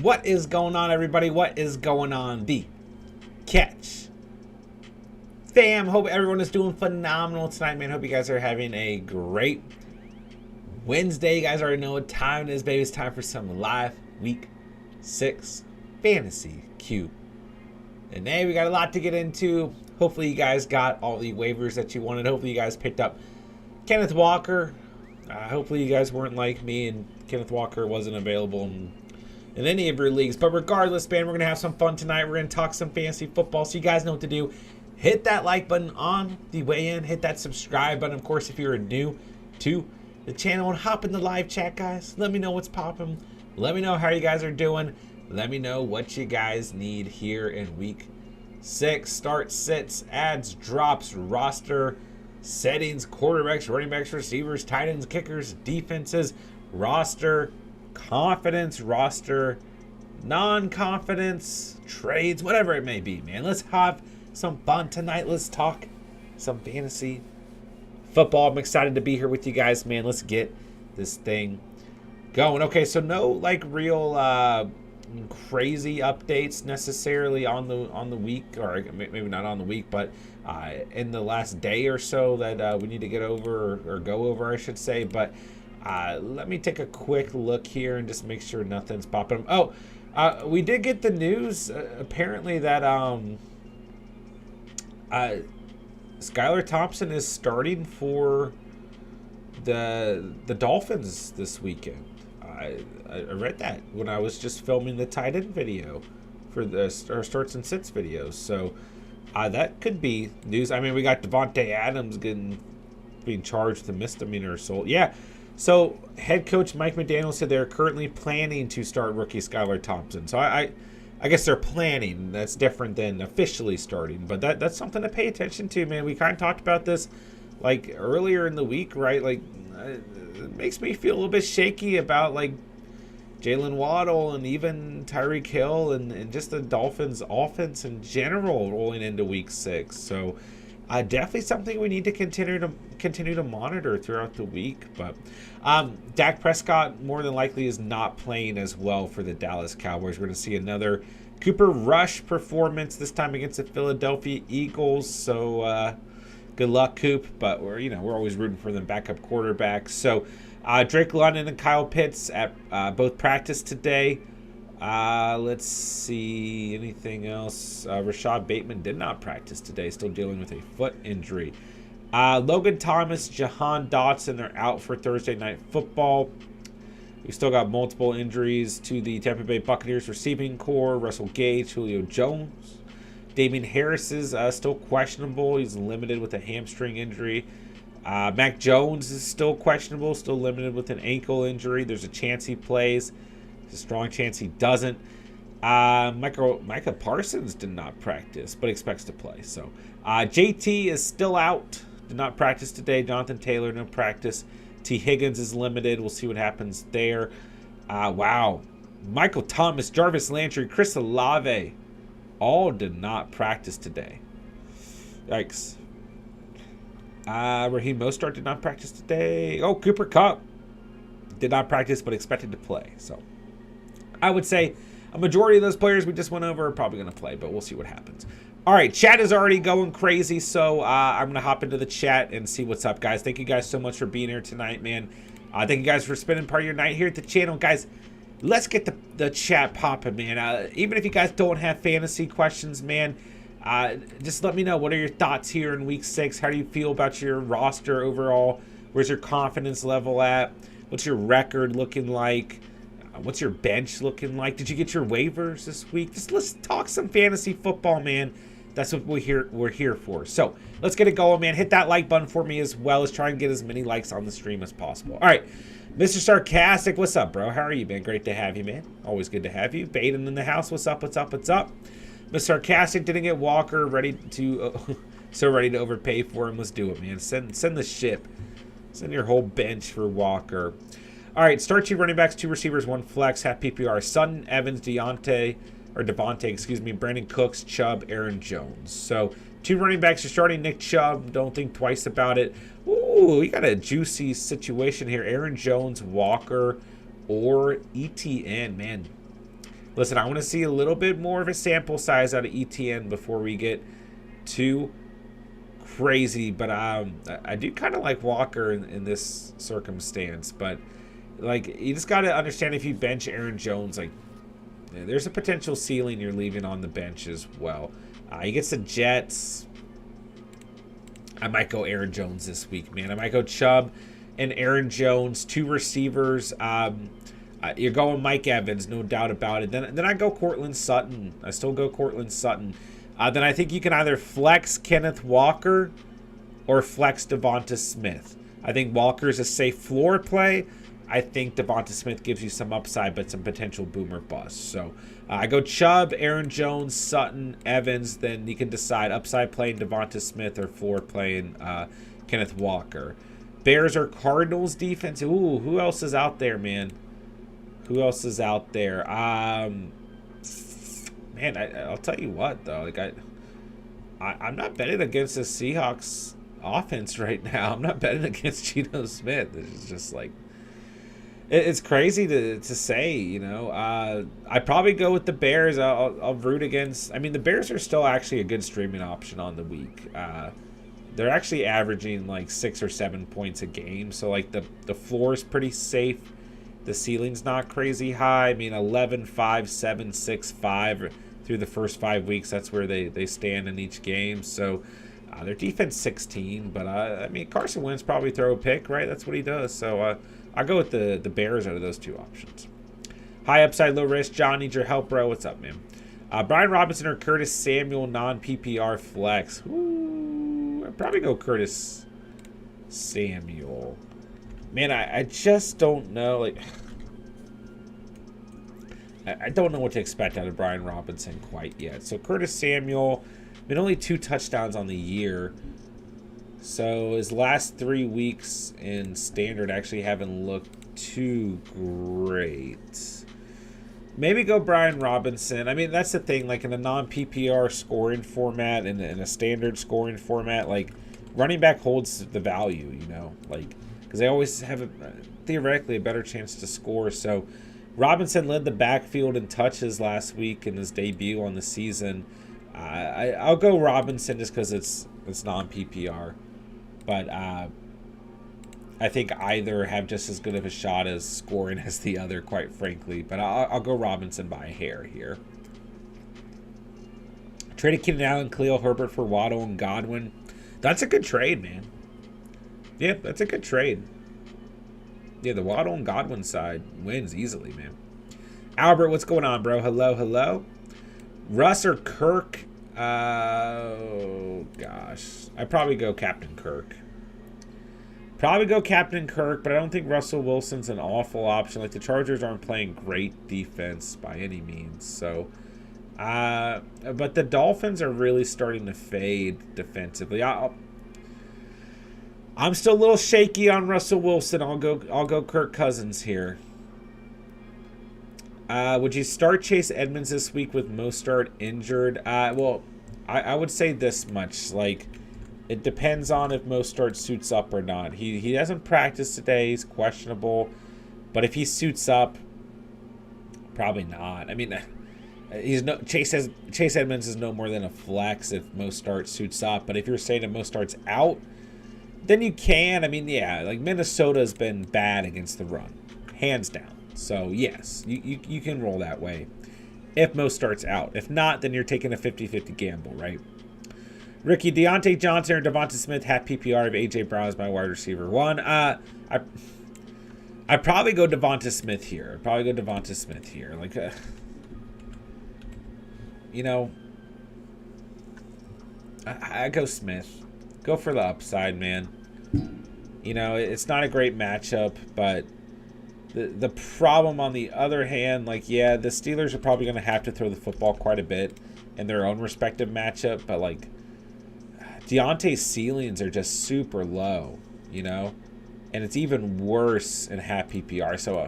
What is going on, everybody? What is going on? The Catch fam. Hope everyone is doing phenomenal tonight, man. Hope you guys are having a great Wednesday. You guys already know what time it is, baby. It's time for some live week 6 fantasy Q. And hey, we got a lot to get into. Hopefully you guys got all the waivers that you wanted. Hopefully you guys picked up Kenneth Walker. Hopefully you guys weren't like me and Kenneth Walker wasn't available in any of your leagues. But regardless, man, we're going to have some fun tonight. We're going to talk some fantasy football. So you guys know what to do. Hit that like button on the way in. Hit that subscribe button. Of course, if you're new to the channel, and hop in the live chat, guys. Let me know what's popping. Let me know how you guys are doing. Let me know what you guys need here in week 6. Start, sits, adds, drops, roster, settings, quarterbacks, running backs, receivers, tight ends, kickers, defenses, roster, confidence, roster, non-confidence, trades, whatever it may be, man. Let's have some fun tonight. Let's talk some fantasy football. I'm excited to be here with you guys, man. Let's get this thing going. Okay, so no like real crazy updates necessarily on the week, or maybe not on the week, but in the last day or so that we need to get over or go over, I should say. But let me take a quick look here and just make sure nothing's popping up. We did get the news apparently that Skylar Thompson is starting for the Dolphins this weekend. I read that when I was just filming the tight end video for the starts and sits videos. So that could be news. I mean, we got Devontae Adams being charged with a misdemeanor assault. Yeah. So head coach Mike McDaniel said they're currently planning to start rookie Skylar Thompson. So I guess they're planning. That's different than officially starting. But that's something to pay attention to, man. We kind of talked about this like earlier in the week, right? Like it makes me feel a little bit shaky about like Jalen Waddle and even Tyreek Hill and just the Dolphins offense in general rolling into week 6. So definitely something we need to continue to monitor throughout the week. But Dak Prescott more than likely is not playing as well for the Dallas Cowboys. We're going to see another Cooper Rush performance, this time against the Philadelphia Eagles. So good luck, Coop. But we're always rooting for them backup quarterbacks. So Drake London and Kyle Pitts at both practice today. Let's see, anything else? Rashad Bateman did not practice today, still dealing with a foot injury. Logan Thomas, Jon Dawson are out for Thursday Night Football. We still got multiple injuries to the Tampa Bay Buccaneers receiving core. Russell Gage, Julio Jones. Damian Harris is still questionable. He's limited with a hamstring injury. Mac Jones is still questionable, still limited with an ankle injury. There's a chance he plays. There's a strong chance he doesn't. Micah Parsons did not practice, but expects to play. So JT is still out. Did not practice today. Jonathan Taylor, no practice. T Higgins is limited. We'll see what happens there. Wow. Michael Thomas, Jarvis Landry, Chris Olave all did not practice today. Yikes. Raheem Mostert did not practice today. Oh, Cooper Kupp did not practice, but expected to play. So I would say a majority of those players we just went over are probably going to play, but we'll see what happens. All right, chat is already going crazy, so I'm going to hop into the chat and see what's up, guys. Thank you guys so much for being here tonight, man. Thank you guys for spending part of your night here at the channel. Guys, let's get the chat popping, man. Even if you guys don't have fantasy questions, man, just let me know. What are your thoughts here in week 6? How do you feel about your roster overall? Where's your confidence level at? What's your record looking like? What's your bench looking like? Did you get your waivers this week? Just let's talk some fantasy football, man. That's what we're here for. So let's get it going, man. Hit that like button for me as well as try and get as many likes on the stream as possible. All right, Mr. Sarcastic, what's up, bro? How are you, man? Great to have you, man. Always good to have you. Baden in the house. What's up? What's up? What's up? Mr. Sarcastic didn't get Walker ready to so ready to overpay for him. Let's do it, man. Send the ship. Send your whole bench for Walker. All right, start 2 running backs, 2 receivers, 1 flex, half PPR. Sutton, Evans, Devontae, Brandon Cooks, Chubb, Aaron Jones. So 2 running backs. You're starting Nick Chubb. Don't think twice about it. Ooh, you got a juicy situation here. Aaron Jones, Walker, or ETN. Man, Listen, I want to see a little bit more of a sample size out of ETN before we get too crazy. But I do kind of like Walker in this circumstance. But, like, you just got to understand if you bench Aaron Jones, like, there's a potential ceiling you're leaving on the bench as well. He gets the Jets. I might go Aaron Jones this week, man. I might go Chubb and Aaron Jones, 2 receivers. You're going Mike Evans, no doubt about it. Then I go Cortland Sutton. I still go Cortland Sutton. Then I think you can either flex Kenneth Walker or flex Devonta Smith. I think Walker's a safe floor play. I think Devonta Smith gives you some upside, but some potential boomer bust. So I go Chubb, Aaron Jones, Sutton, Evans. Then you can decide upside playing Devonta Smith or floor playing Kenneth Walker. Bears or Cardinals defense. Ooh, who else is out there, man? Who else is out there? Man, I'll tell you what though. Like I'm not betting against the Seahawks offense right now. I'm not betting against Geno Smith. It's just like it's crazy to say, you know. I probably go with the Bears. I'll root against. I mean, the Bears are still actually a good streaming option on the week. They're actually averaging like 6 or 7 points a game, so like the floor is pretty safe. The ceiling's not crazy high. I mean, 11, 5, 7, 6, 5 through the first 5 weeks. That's where they stand in each game. So their defense 16. But, I mean, Carson Wentz probably throw a pick, right? That's what he does. So I'll go with the Bears out of those 2 options. High upside, low risk. John, need your help, bro. What's up, man? Brian Robinson or Curtis Samuel, non-PPR flex. Ooh, I'd probably go Curtis Samuel. Man, I just don't know. Like, I don't know what to expect out of Brian Robinson quite yet. So Curtis Samuel, been only 2 touchdowns on the year. So his last 3 weeks in standard actually haven't looked too great. Maybe go Brian Robinson. I mean, that's the thing. Like in a non-PPR scoring format and in a standard scoring format, like running back holds the value, you know, like. Because they always have, theoretically, a better chance to score. So Robinson led the backfield in touches last week in his debut on the season. I'll go Robinson just because it's non-PPR. But I think either have just as good of a shot as scoring as the other, quite frankly. But I'll go Robinson by a hair here. Traded Keenan Allen, Khalil Herbert for Waddle and Godwin. That's a good trade, man. Yeah, that's a good trade. Yeah, the Waddle and Godwin side wins easily, man. Albert, what's going on, bro? Hello, hello. Russ or Kirk? Oh, gosh. I'd probably go Captain Kirk. Probably go Captain Kirk, but I don't think Russell Wilson's an awful option. Like, the Chargers aren't playing great defense by any means. So, but the Dolphins are really starting to fade defensively. I'm still a little shaky on Russell Wilson. I'll go Kirk Cousins here. Would you start Chase Edmonds this week with Mostert injured? Well, I would say this much. Like, it depends on if Mostert suits up or not. He hasn't practiced today. He's questionable. But if he suits up, probably not. I mean, Chase Edmonds is no more than a flex if Mostert suits up. But if you're saying if Mostert's out, then you can. I mean, yeah, like Minnesota's been bad against the run, hands down. So, yes, you can roll that way if Mostert's out. If not, then you're taking a 50-50 gamble, right? Ricky, Deontay Johnson or Devonta Smith, half PPR of A.J. Brown as my wide receiver. One, I'd probably go Devonta Smith here. Like, you know, I go Smith. Go for the upside, man. You know, it's not a great matchup, but the problem on the other hand, like, yeah, the Steelers are probably going to have to throw the football quite a bit in their own respective matchup, but, like, Deontay's ceilings are just super low, you know? And it's even worse in half PPR, so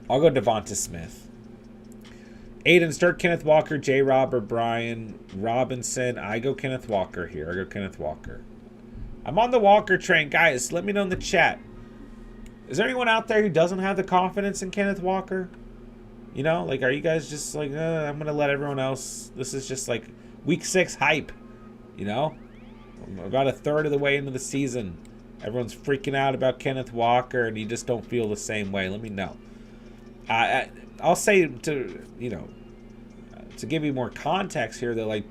I'll go Devonta Smith. Aiden, start Kenneth Walker, J-Rob, or Brian Robinson. I go Kenneth Walker here. I'm on the Walker train. Guys, let me know in the chat. Is there anyone out there who doesn't have the confidence in Kenneth Walker? You know, like, are you guys just like, I'm going to let everyone else, this is just like week 6 hype, you know? I'm about a third of the way into the season. Everyone's freaking out about Kenneth Walker, and you just don't feel the same way. Let me know. I'll say to, you know, to give you more context here, that, like,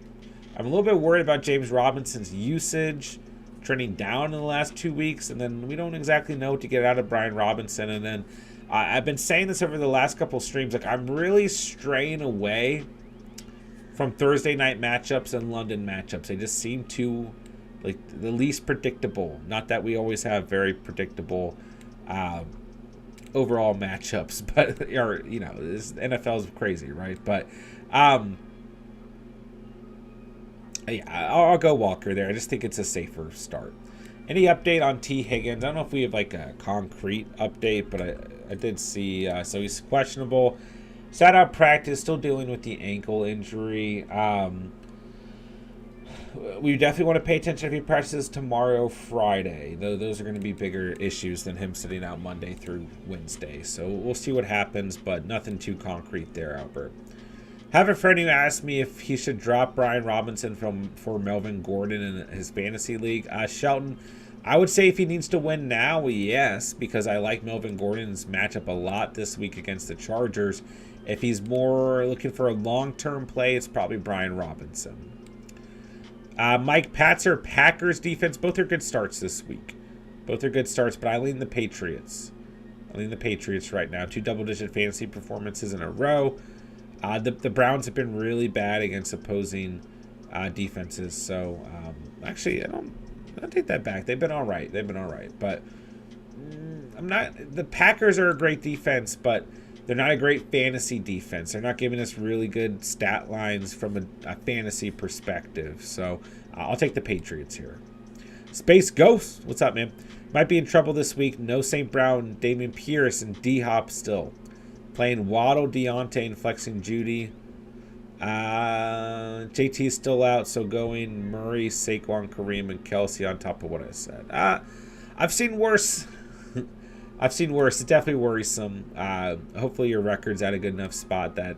I'm a little bit worried about James Robinson's usage trending down in the last 2 weeks, and then we don't exactly know what to get out of Brian Robinson. And then I've been saying this over the last couple streams, like, I'm really straying away from Thursday night matchups and London matchups. They just seem too, like, the least predictable. Not that we always have very predictable overall matchups, but, or, you know, this NFL is crazy, right? But yeah, I'll go Walker there. I just think it's a safer start. Any update on T Higgins? I don't know if we have like a concrete update, but I did see. So he's questionable. Sat out practice, still dealing with the ankle injury. We definitely want to pay attention if he practices tomorrow, Friday. Those are going to be bigger issues than him sitting out Monday through Wednesday. So we'll see what happens, but nothing too concrete there, Albert. Have a friend who asked me if he should drop Brian Robinson for Melvin Gordon in his fantasy league. Shelton, I would say if he needs to win now, yes, because I like Melvin Gordon's matchup a lot this week against the Chargers. If he's more looking for a long-term play, it's probably Brian Robinson. Mike Patzer, Packers defense, both are good starts this week. Both are good starts, but I lean the Patriots. I lean the Patriots right now. 2 double-digit fantasy performances in a row. The Browns have been really bad against opposing defenses. So, actually, I'll take that back. They've been all right. But the Packers are a great defense, but they're not a great fantasy defense. They're not giving us really good stat lines from a fantasy perspective. So, I'll take the Patriots here. Space Ghost, what's up, man? Might be in trouble this week. No St. Brown, Damian Pierce, and D-Hop still. Playing Waddle, Deontay, and flexing Judy. JT's still out, so going Murray, Saquon, Kareem, and Kelsey on top of what I said. I've seen worse. It's definitely worrisome. Hopefully your record's at a good enough spot that,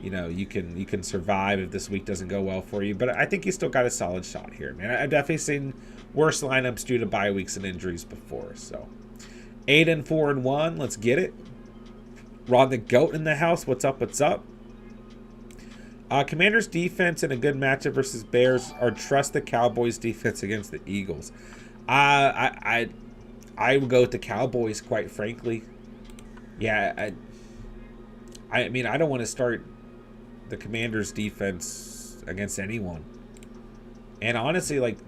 you know, you can survive if this week doesn't go well for you. But I think you still got a solid shot here, man. I've definitely seen worse lineups due to bye weeks and injuries before. So 8-4-1, let's get it. Ron the Goat in the house. What's up? Commanders defense in a good matchup versus Bears, or trust the Cowboys defense against the Eagles. I would go with the Cowboys, quite frankly. Yeah, I mean, I don't want to start the Commanders defense against anyone. And honestly, like,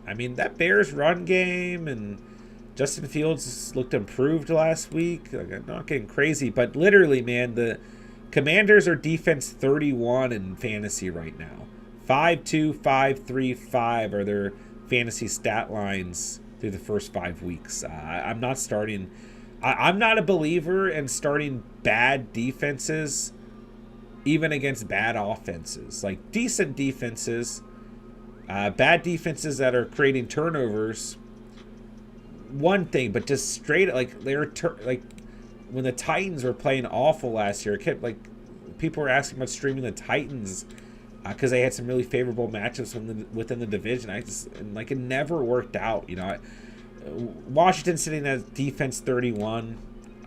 I mean, that Bears run game and Justin Fields looked improved last week. Like, I'm not getting crazy, but literally, man, the Commanders are defense 31 in fantasy right now. 5-2, 5-3, 5 are their fantasy stat lines through the first 5 weeks. I'm not starting. I'm not a believer in starting bad defenses, even against bad offenses. Like, decent defenses, bad defenses that are creating turnovers, one thing, but just straight, like, they're like when the Titans were playing awful last year, it kept, like, people were asking about streaming the Titans because they had some really favorable matchups within the division. It never worked out. You know, Washington sitting at defense 31.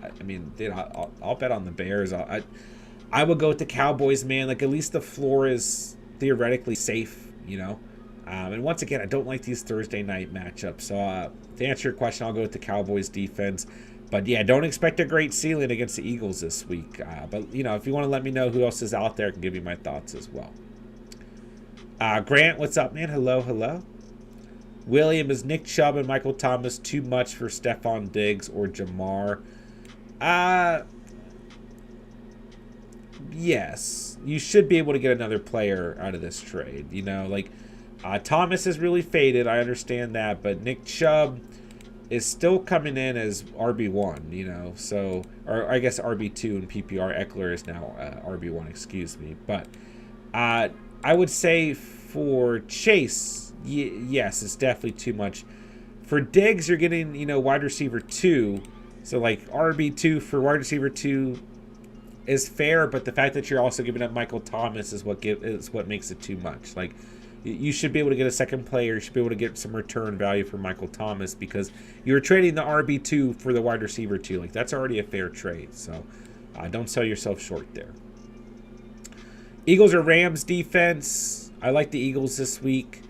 I mean, dude, I'll bet on the Bears. I would go with the Cowboys, man. Like, at least the floor is theoretically safe, you know. And once again, I don't like these Thursday night matchups. So to answer your question, I'll go with the Cowboys defense. But yeah, don't expect a great ceiling against the Eagles this week. But, you know, if you want to let me know who else is out there, I can give you my thoughts as well. Grant, what's up, man? Hello. William, is Nick Chubb and Michael Thomas too much for Stefan Diggs or Jamar? Yes. You should be able to get another player out of this trade. You know, like, Thomas is really faded. I understand that. But Nick Chubb is still coming in as RB1, you know. So, or I guess RB2 in PPR. Eckler is now RB1, excuse me. But I would say for Chase, yes, it's definitely too much. For Diggs, you're getting, you know, wide receiver 2. So, like, RB2 for wide receiver 2, is fair, but the fact that you're also giving up Michael Thomas is what makes it too much. Like, you should be able to get a second player. You should be able to get some return value for Michael Thomas because you're trading the RB2 for the wide receiver 2. Like, that's already a fair trade. So, don't sell yourself short there. Eagles or Rams defense. I like the Eagles this week,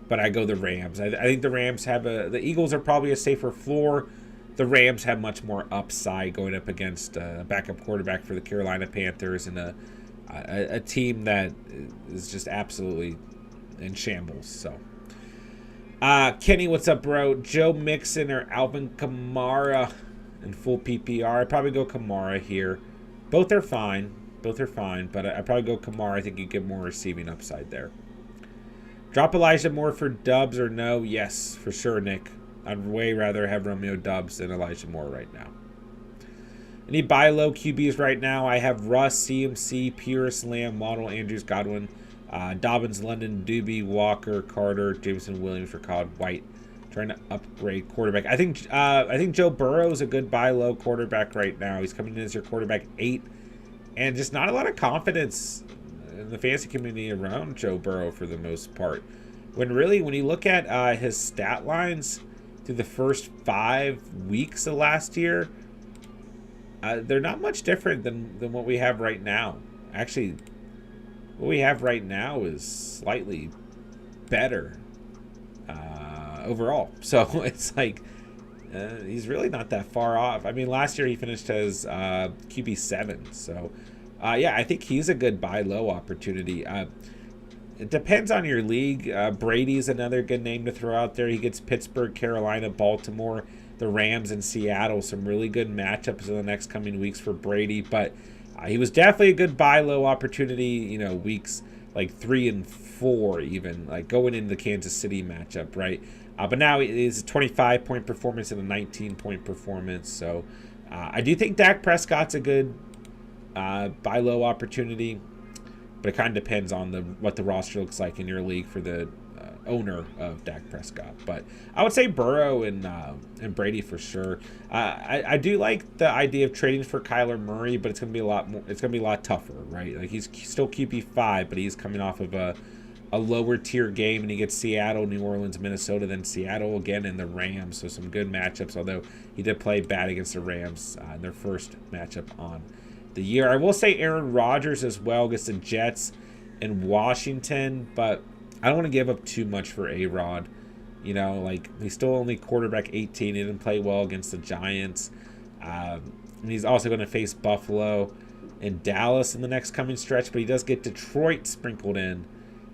but I go the Rams. I think the Rams have the Eagles are probably a safer floor. The Rams have much more upside going up against a backup quarterback for the Carolina Panthers and a team that is just absolutely in shambles. So, Kenny, what's up, bro? Joe Mixon or Alvin Kamara in full PPR? I'd probably go Kamara here. Both are fine, but I'd probably go Kamara. I think you get more receiving upside there. Drop Elijah Moore for Dubs or no? Yes, for sure, Nick. I'd way rather have Romeo Dubs than Elijah Moore right now. Any buy low QBs right now? I have Russ, CMC, Pierce, Lamb, Waddle, Andrews, Godwin, Dobbins, London, Doobie, Walker, Carter, Jameson, Williams, Ricard, White. Trying to upgrade quarterback. I think Joe Burrow is a good buy low quarterback right now. He's coming in as your quarterback 8, and just not a lot of confidence in the fantasy community around Joe Burrow for the most part. When you look at his stat lines through the first 5 weeks of last year, they're not much different than what we have right now. Actually, what we have right now is slightly better overall. So it's like he's really not that far off. I mean, last year he finished as QB7. So, yeah, I think he's a good buy low opportunity. It depends on your league. Brady's another good name to throw out there. He gets Pittsburgh, Carolina, Baltimore, the Rams, and Seattle. Some really good matchups in the next coming weeks for Brady. But he was definitely a good buy low opportunity, weeks like 3 and 4 even, like going into the Kansas City matchup, right? But now it's a 25-point performance and a 19-point performance. So I do think Dak Prescott's a good buy low opportunity. But it kind of depends on what the roster looks like in your league for the owner of Dak Prescott. But I would say Burrow and Brady for sure. I do like the idea of trading for Kyler Murray, but it's gonna be a lot more. It's gonna be a lot tougher, right? Like he's still QB5, but he's coming off of a lower tier game, and he gets Seattle, New Orleans, Minnesota, then Seattle again, and the Rams. So some good matchups. Although he did play bad against the Rams in their first matchup on the year. I will say Aaron Rodgers as well against the Jets and Washington, but I don't want to give up too much for A-Rod. Like he's still only quarterback 18. He didn't play well against the Giants. And he's also going to face Buffalo and Dallas in the next coming stretch, but he does get Detroit sprinkled in.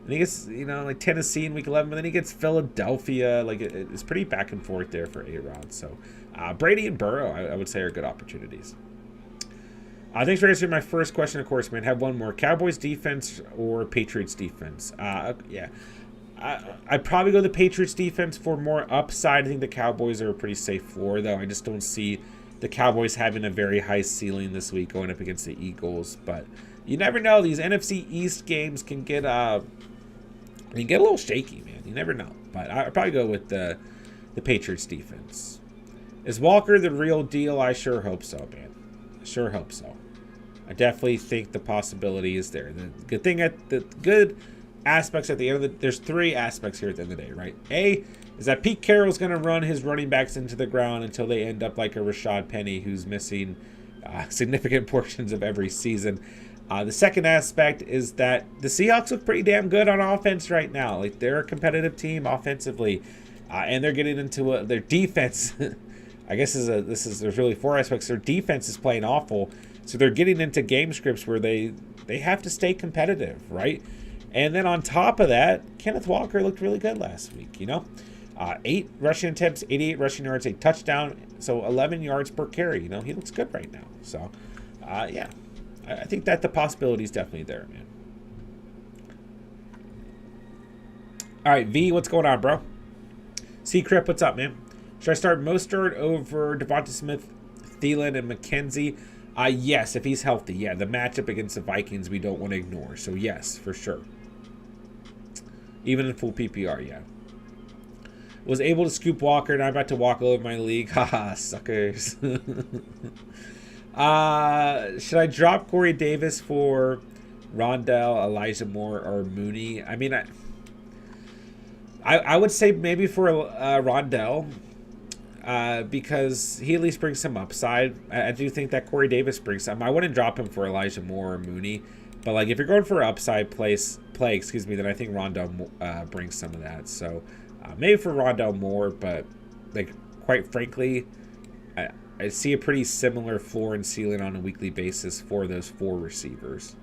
And he gets, like Tennessee in week 11, but then he gets Philadelphia. Like it's pretty back and forth there for A-Rod. So Brady and Burrow, I would say, are good opportunities. Thanks for answering my first question, of course, man. Have one more. Cowboys defense or Patriots defense? Yeah. I'd probably go the Patriots defense for more upside. I think the Cowboys are a pretty safe floor, though. I just don't see the Cowboys having a very high ceiling this week going up against the Eagles. But you never know. These NFC East games can get a little shaky, man. You never know. But I'd probably go with the Patriots defense. Is Walker the real deal? I sure hope so, man. Sure hope so. I definitely think the possibility is there. The good aspects at the end of there's 3 aspects here at the end of the day, right? A is that Pete Carroll's going to run his running backs into the ground until they end up like a Rashad Penny who's missing significant portions of every season. The second aspect is that the Seahawks look pretty damn good on offense right now. Like they're a competitive team offensively, and they're getting into their defense. I guess there's really 4 aspects. Their defense is playing awful, so they're getting into game scripts where they have to stay competitive, right? And then on top of that, Kenneth Walker looked really good last week. 8 rushing attempts, 88 rushing yards, a touchdown, so 11 yards per carry. He looks good right now. So, yeah, I think that the possibility is definitely there, man. All right, V, what's going on, bro? C-Crip, what's up, man? Should I start Mostert over Devonta Smith, Thielen, and McKenzie? Yes, if he's healthy. Yeah, the matchup against the Vikings we don't want to ignore. So, yes, for sure. Even in full PPR, yeah. Was able to scoop Walker, and I'm about to walk all over my league. Haha, suckers. Should I drop Corey Davis for Rondell, Elijah Moore, or Mooney? I mean, I would say maybe for Rondell, because he at least brings some upside. I do think that Corey Davis brings some. I wouldn't drop him for Elijah Moore or Mooney, but like if you're going for upside play, then I think Rondell brings some of that. So maybe for Rondell Moore, but like quite frankly, I see a pretty similar floor and ceiling on a weekly basis for those 4 receivers.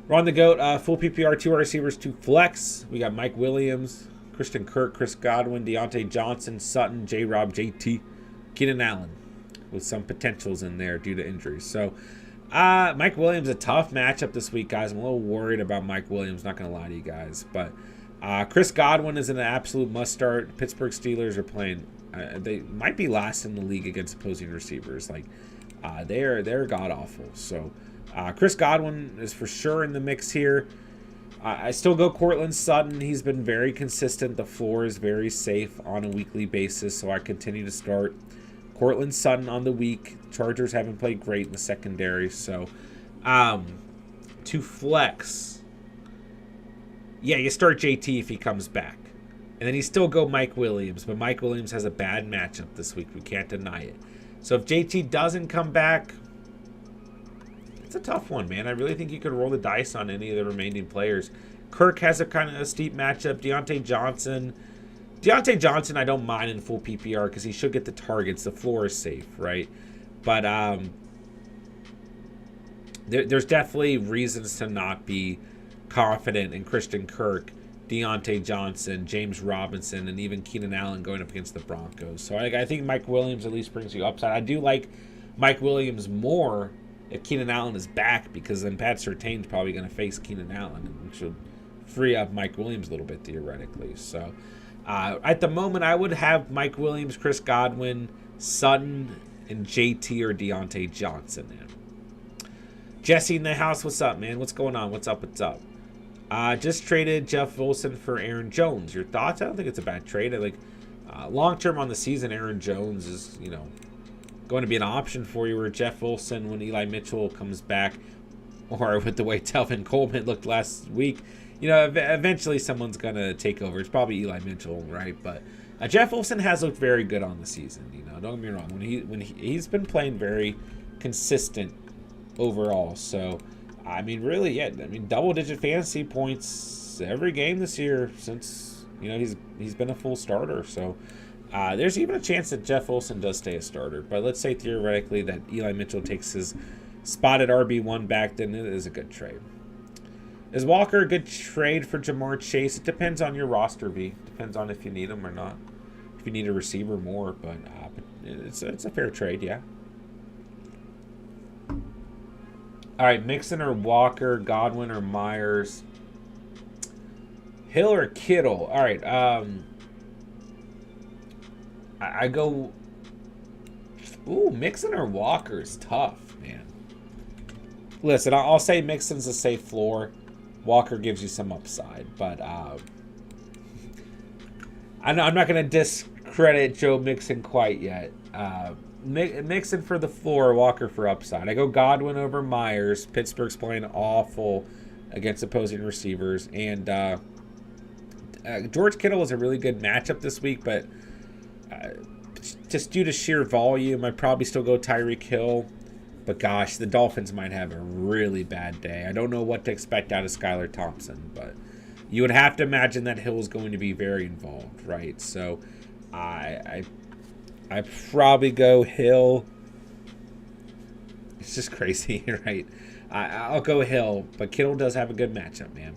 We're on the GOAT, full PPR, 2 receivers, 2 flex. We got Mike Williams, Christian Kirk, Chris Godwin, Deontay Johnson, Sutton, J-Rob, JT, Keenan Allen, with some potentials in there due to injuries. So, Mike Williams, a tough matchup this week, guys. I'm a little worried about Mike Williams, not going to lie to you guys. But Chris Godwin is an absolute must-start. Pittsburgh Steelers are playing. They might be last in the league against opposing receivers. Like, they're god-awful. So, Chris Godwin is for sure in the mix here. I still go Courtland Sutton. He's been very consistent. The floor is very safe on a weekly basis, so I continue to start Courtland Sutton on the week. Chargers haven't played great in the secondary, so to flex, yeah, you start JT if he comes back. And then you still go Mike Williams, but Mike Williams has a bad matchup this week. We can't deny it. So if JT doesn't come back, it's a tough one, man. I really think you could roll the dice on any of the remaining players. Kirk has a kind of a steep matchup. Deontay Johnson, I don't mind in full PPR because he should get the targets. The floor is safe, right? But there's definitely reasons to not be confident in Christian Kirk, Deontay Johnson, James Robinson, and even Keenan Allen going up against the Broncos. So I think Mike Williams at least brings you upside. I do like Mike Williams more if Keenan Allen is back, because then Pat Surtain's probably going to face Keenan Allen, which should free up Mike Williams a little bit theoretically. So at the moment, I would have Mike Williams, Chris Godwin, Sutton, and JT or Deontay Johnson in. Jesse in the house, what's up, man? What's going on? What's up? Just traded Jeff Wilson for Aaron Jones. Your thoughts? I don't think it's a bad trade. I like long term on the season, Aaron Jones is, going to be an option for you, where Jeff Wilson, when Eli Mitchell comes back, or with the way Dalvin Coleman looked last week, eventually someone's going to take over. It's probably Eli Mitchell, right? But Jeff Wilson has looked very good on the season. Don't get me wrong. When he's been playing very consistent overall. So, I mean, really, yeah. I mean, double-digit fantasy points every game this year since he's been a full starter. So, there's even a chance that Jeff Wilson does stay a starter. But let's say theoretically that Eli Mitchell takes his spot at RB1 back, then it is a good trade. Is Walker a good trade for Jamar Chase? It depends on your roster, V. Depends on if you need him or not. If you need a receiver more, but it's a fair trade, yeah. All right, Mixon or Walker, Godwin or Myers, Hill or Kittle. All right, I go. Ooh, Mixon or Walker is tough, man. Listen, I'll say Mixon's a safe floor. Walker gives you some upside, but I'm not going to discredit Joe Mixon quite yet. Mixon for the floor, Walker for upside. I go Godwin over Myers. Pittsburgh's playing awful against opposing receivers, and George Kittle was a really good matchup this week, but just due to sheer volume, I'd probably still go Tyreek Hill. But gosh, the Dolphins might have a really bad day. I don't know what to expect out of Skylar Thompson, but you would have to imagine that Hill is going to be very involved, right? So I probably go Hill. It's just crazy, right? I'll go Hill, but Kittle does have a good matchup, man.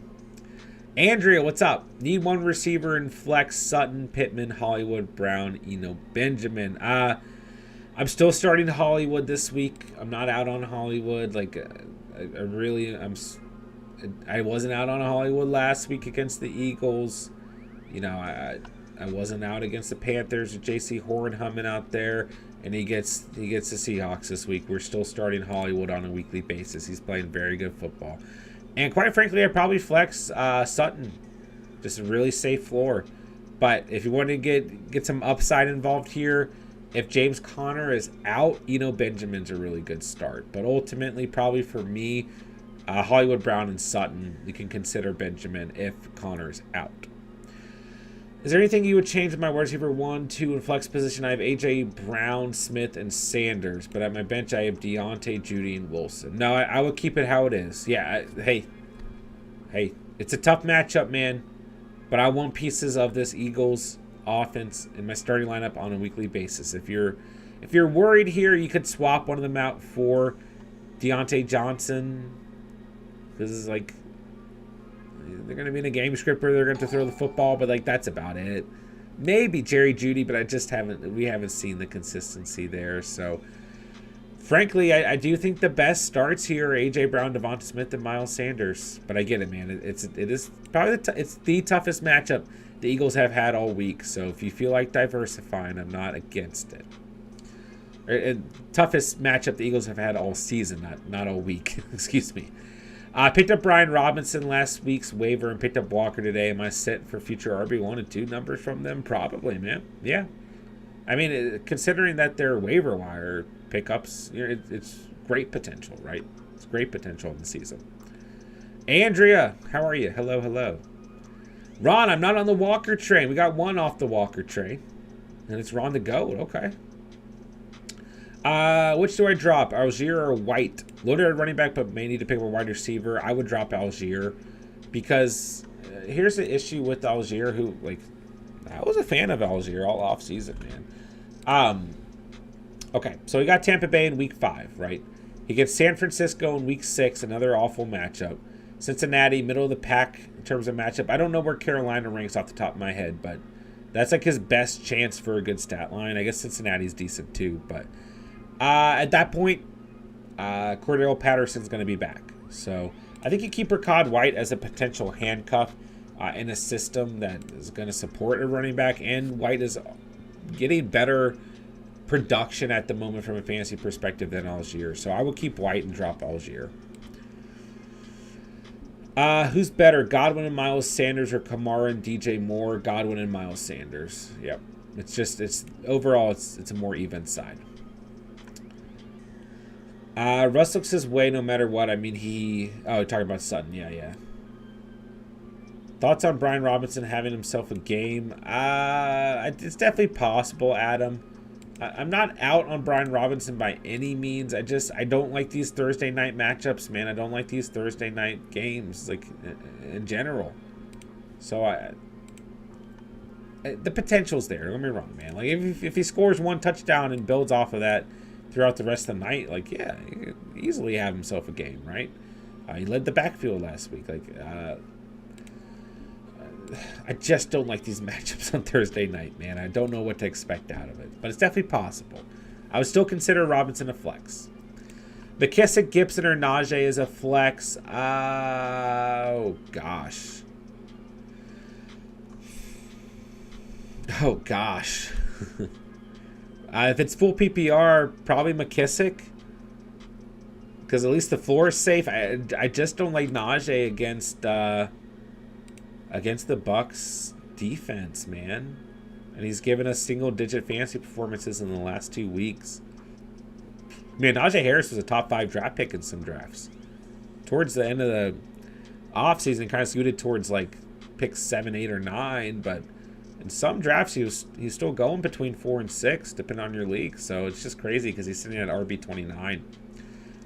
Andrea, what's up? Need one receiver in flex: Sutton, Pittman, Hollywood, Brown, Benjamin. I'm still starting Hollywood this week. I'm not out on Hollywood. I wasn't out on Hollywood last week against the Eagles. I wasn't out against the Panthers with J.C. Horn humming out there, and he gets the Seahawks this week. We're still starting Hollywood on a weekly basis. He's playing very good football. And quite frankly, I'd probably flex Sutton. Just a really safe floor. But if you want to get some upside involved here, If James Conner is out, Benjamin's a really good start. But ultimately, probably for me, Hollywood Brown and Sutton, you can consider Benjamin if Conner's out. Is there anything you would change in my wide receiver 1, 2, and flex position? I have A.J. Brown, Smith, and Sanders. But at my bench, I have Deontay, Judy, and Wilson. No, I would keep it how it is. Yeah, hey, it's a tough matchup, man. But I want pieces of this Eagles offense in my starting lineup on a weekly basis. If you're worried here, you could swap one of them out for Deontay Johnson. This is like, they're going to be in a game script where they're going to throw the football, but like that's about it. Maybe Jerry Jeudy, but we haven't seen the consistency there. So frankly, I do think the best starts here are A.J. Brown, Devonta Smith, and Miles Sanders. But I get it, man. It is probably it's the toughest matchup the Eagles have had all week. So if you feel like diversifying, I'm not against it. Toughest matchup the Eagles have had all season, not all week. Excuse me. I picked up Brian Robinson last week's waiver and picked up Walker today. Am I set for future RB1 and 2 numbers from them? Probably, man. Yeah. I mean, considering that they're waiver wire pickups, it's great potential, right? It's great potential in the season. Andrea, how are you? Hello. Ron, I'm not on the Walker train. We got one off the Walker train. And it's Ron the GOAT. Okay. Which do I drop? Algier or White? Loaded at running back, but may need to pick up a wide receiver. I would drop Algier because here's the issue with Algier, who, like, I was a fan of Algier all offseason, man. Okay, so he got Tampa Bay in week 5, right? He gets San Francisco in week 6, another awful matchup. Cincinnati, middle of the pack in terms of matchup. I don't know where Carolina ranks off the top of my head, but that's like his best chance for a good stat line. I guess Cincinnati's decent too, but at that point, Cordell Patterson's going to be back. So I think you keep Ricard White as a potential handcuff in a system that is going to support a running back, and White is getting better production at the moment from a fantasy perspective than Algier. So I will keep White and drop Algier. Who's better, Godwin and Miles Sanders or Kamara and DJ Moore? Godwin and Miles Sanders. Yep. Overall, it's a more even side. Russ looks his way no matter what. I mean, talking about Sutton. Yeah. Thoughts on Brian Robinson having himself a game? It's definitely possible, Adam. I'm not out on Brian Robinson by any means. I don't like these Thursday night matchups, man. I don't like these Thursday night games, like, in general. So the potential's there. Don't get me wrong, man. Like, if he scores one touchdown and builds off of that throughout the rest of the night, like, yeah, he could easily have himself a game, right? He led the backfield last week. Like, I just don't like these matchups on Thursday night, man. I don't know what to expect out of it, but it's definitely possible. I would still consider Robinson a flex. McKissick, Gibson, or Najee is a flex. Oh, gosh. If it's full PPR, probably McKissick, because at least the floor is safe. I just don't like Najee against the Bucs defense, man. And he's given us single-digit fantasy performances in the last 2 weeks. Man, Najee Harris was a top 5 draft pick in some drafts. Towards the end of the offseason, kind of skewed towards like picks 7, 8, or 9, but in some drafts he's still going between 4 and 6, depending on your league. So it's just crazy because he's sitting at RB29.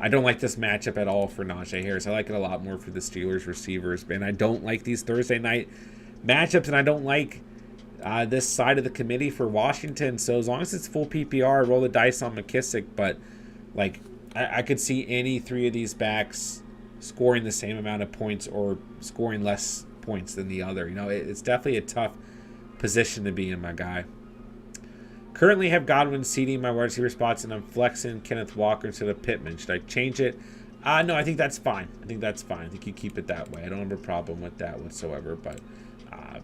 I don't like this matchup at all for Najee Harris. I like it a lot more for the Steelers receivers, man. I don't like these Thursday night matchups, and I don't like this side of the committee for Washington. So as long as it's full PPR, roll the dice on McKissick. But like, I could see any 3 of these backs scoring the same amount of points or scoring less points than the other. It's definitely a tough position to be in, my guy. Currently have Godwin seeding my wide receiver spots, and I'm flexing Kenneth Walker instead of Pittman. Should I change it? No, I think that's fine. I think you keep it that way. I don't have a problem with that whatsoever. But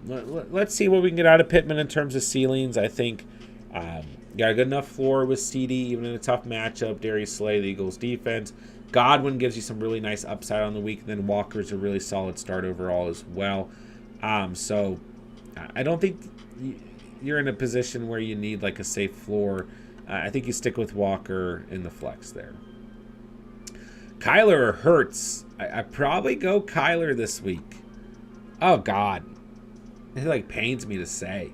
let's see what we can get out of Pittman in terms of ceilings. I think got a good enough floor with CD, even in a tough matchup. Darius Slay, the Eagles defense. Godwin gives you some really nice upside on the week. And then Walker's a really solid start overall as well. So I don't think you're in a position where you need like a safe floor I think you stick with Walker in the flex there. Kyler or Hurts? I probably go Kyler this week. Oh, God. It like pains me to say.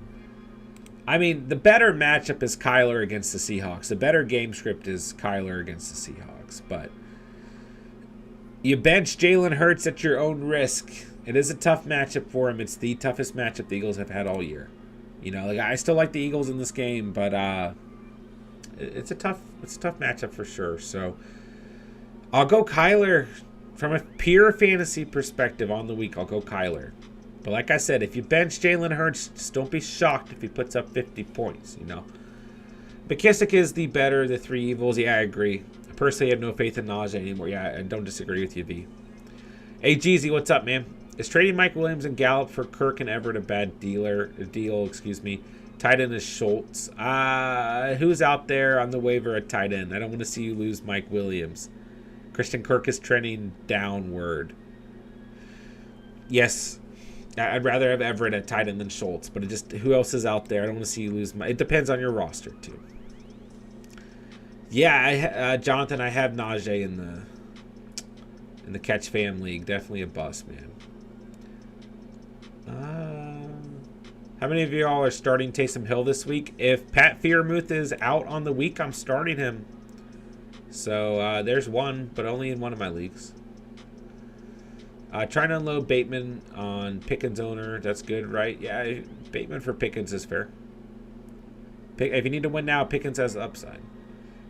I mean, the better matchup is Kyler against the Seahawks. The better game script is Kyler against the Seahawks. But you bench Jalen Hurts at your own risk. It is a tough matchup for him. It's the toughest matchup the Eagles have had all year. You know, like I still like the Eagles in this game, but it's a tough matchup for sure. So I'll go Kyler from a pure fantasy perspective on the week. I'll go Kyler. But like I said, if you bench Jalen Hurts, just don't be shocked if he puts up 50 points, you know. McKissick is the better of the three evils. Yeah, I agree. I personally have no faith in Najee anymore. Yeah, I don't disagree with you, V. Hey, Jeezy, what's up, man? Is trading Mike Williams and Gallup for Kirk and Everett a bad deal? Tight end is Schultz. Who's out there on the waiver at tight end? I don't want to see you lose Mike Williams. Christian Kirk is trending downward. Yes. I'd rather have Everett at tight end than Schultz, but who else is out there? I don't want to see you lose. It depends on your roster too. Yeah, Jonathan, I have Najee in the Catch Fam League. Definitely a bust, man. How many of y'all are starting Taysom Hill this week? If Pat Freiermuth is out on the week, I'm starting him. So there's one, but only in one of my leagues. Trying to unload Bateman on Pickens owner. That's good, right? Yeah, Bateman for Pickens is fair. If you need to win now, Pickens has the upside.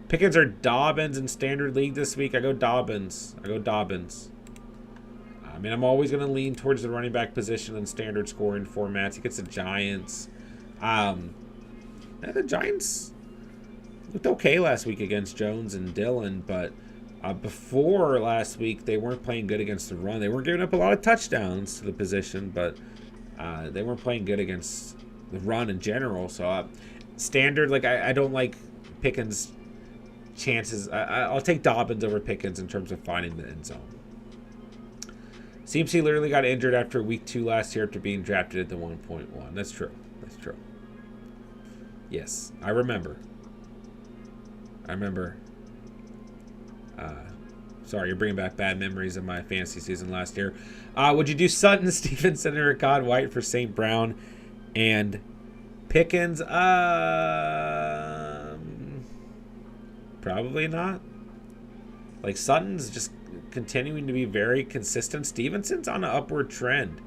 Pickens or Dobbins in Standard League this week. I go Dobbins. I mean, I'm always going to lean towards the running back position in standard scoring formats. He gets the Giants. The Giants looked okay last week against Jones and Dillon, but before last week, they weren't playing good against the run. They weren't giving up a lot of touchdowns to the position, but they weren't playing good against the run in general. So standard, like I don't like Pickens' chances. I'll take Dobbins over Pickens in terms of finding the end zone. CMC literally got injured after week 2 last year after being drafted at the 1.1. That's true. Yes, I remember. Sorry, you're bringing back bad memories of my fantasy season last year. Would you do Sutton, Stevenson, and Rashad White for St. Brown and Pickens? Probably not. Like, Sutton's just continuing to be very consistent. Stevenson's on an upward trend.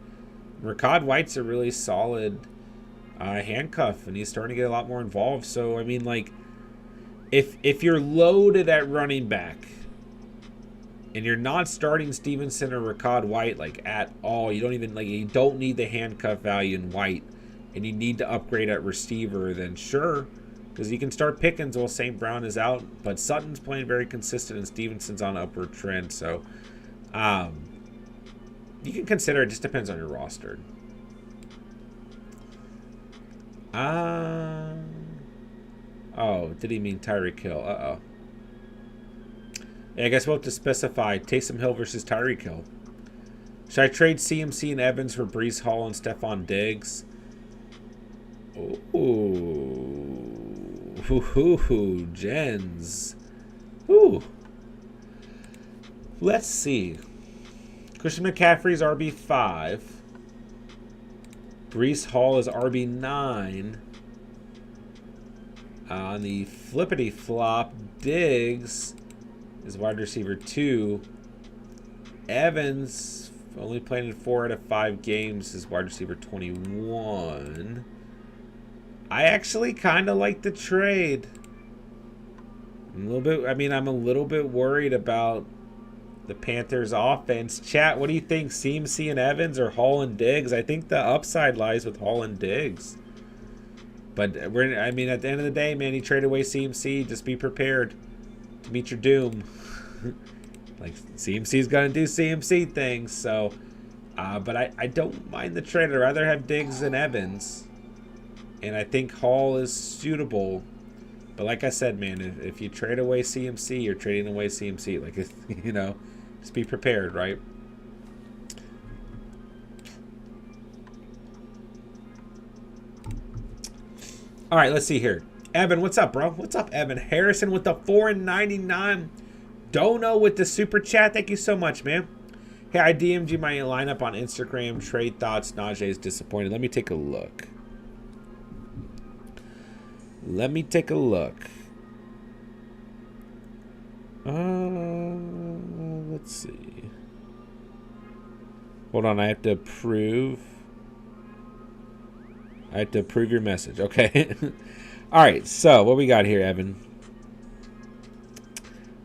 Rashad White's a really solid handcuff, and he's starting to get a lot more involved. So, I mean, like, if you're loaded at running back and you're not starting Stevenson or Rashad White like at all, you don't need the handcuff value in White, and you need to upgrade at receiver, then sure, because you can start Pickens while St. Brown is out. But Sutton's playing very consistent and Stevenson's on an upward trend, so you can consider it. Just depends on your roster. Oh, did he mean Tyreek Hill? Uh-oh. Yeah, I guess we'll have to specify Taysom Hill versus Tyreek Hill. Should I trade CMC and Evans for Breece Hall and Stefan Diggs? Ooh. Jens. Ooh. Let's see. Christian McCaffrey's RB5. Breece Hall is RB9. On the flippity flop, Diggs is wide receiver 2. Evans, only playing in 4 out of 5 games, is wide receiver 21. I actually kind of like the trade. I'm a little bit worried about the Panthers' offense. Chat, what do you think? CMC and Evans or Hall and Diggs? I think the upside lies with Hall and Diggs. But at the end of the day, man, you trade away CMC. Just be prepared to meet your doom. Like, CMC's going to do CMC things. So, but I don't mind the trade. I'd rather have Diggs than Evans. And I think Hall is suitable. But like I said, man, if you trade away CMC, you're trading away CMC. Like, just be prepared, right? All right, let's see here. Evan, what's up, bro? What's up, Evan? Harrison with the $4.99. Dono with the super chat. Thank you so much, man. Hey, I DM'd you my lineup on Instagram. Trade thoughts. Najee is disappointed. Let me take a look. Let's see. Hold on, I have to approve your message. Okay. All right, so what we got here, Evan?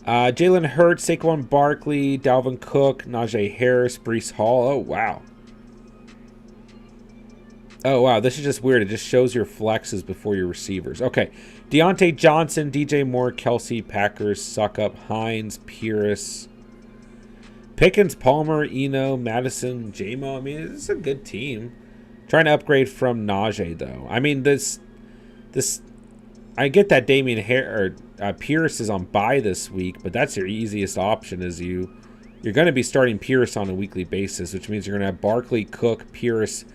Jalen Hurts, Saquon Barkley, Dalvin Cook, Najee Harris, Breece Hall. Oh, wow. This is just weird. It just shows your flexes before your receivers. Okay. Deontay Johnson, DJ Moore, Kelsey, Packers, Suckup, Hines, Pierce, Pickens, Palmer, Eno, Madison, J-Mo. I mean, it's a good team. Trying to upgrade from Najee, though. I mean, this I get that Pierce is on bye this week, but that's your easiest option. You're going to be starting Pierce on a weekly basis, which means you're going to have Barkley, Cook, Pierce,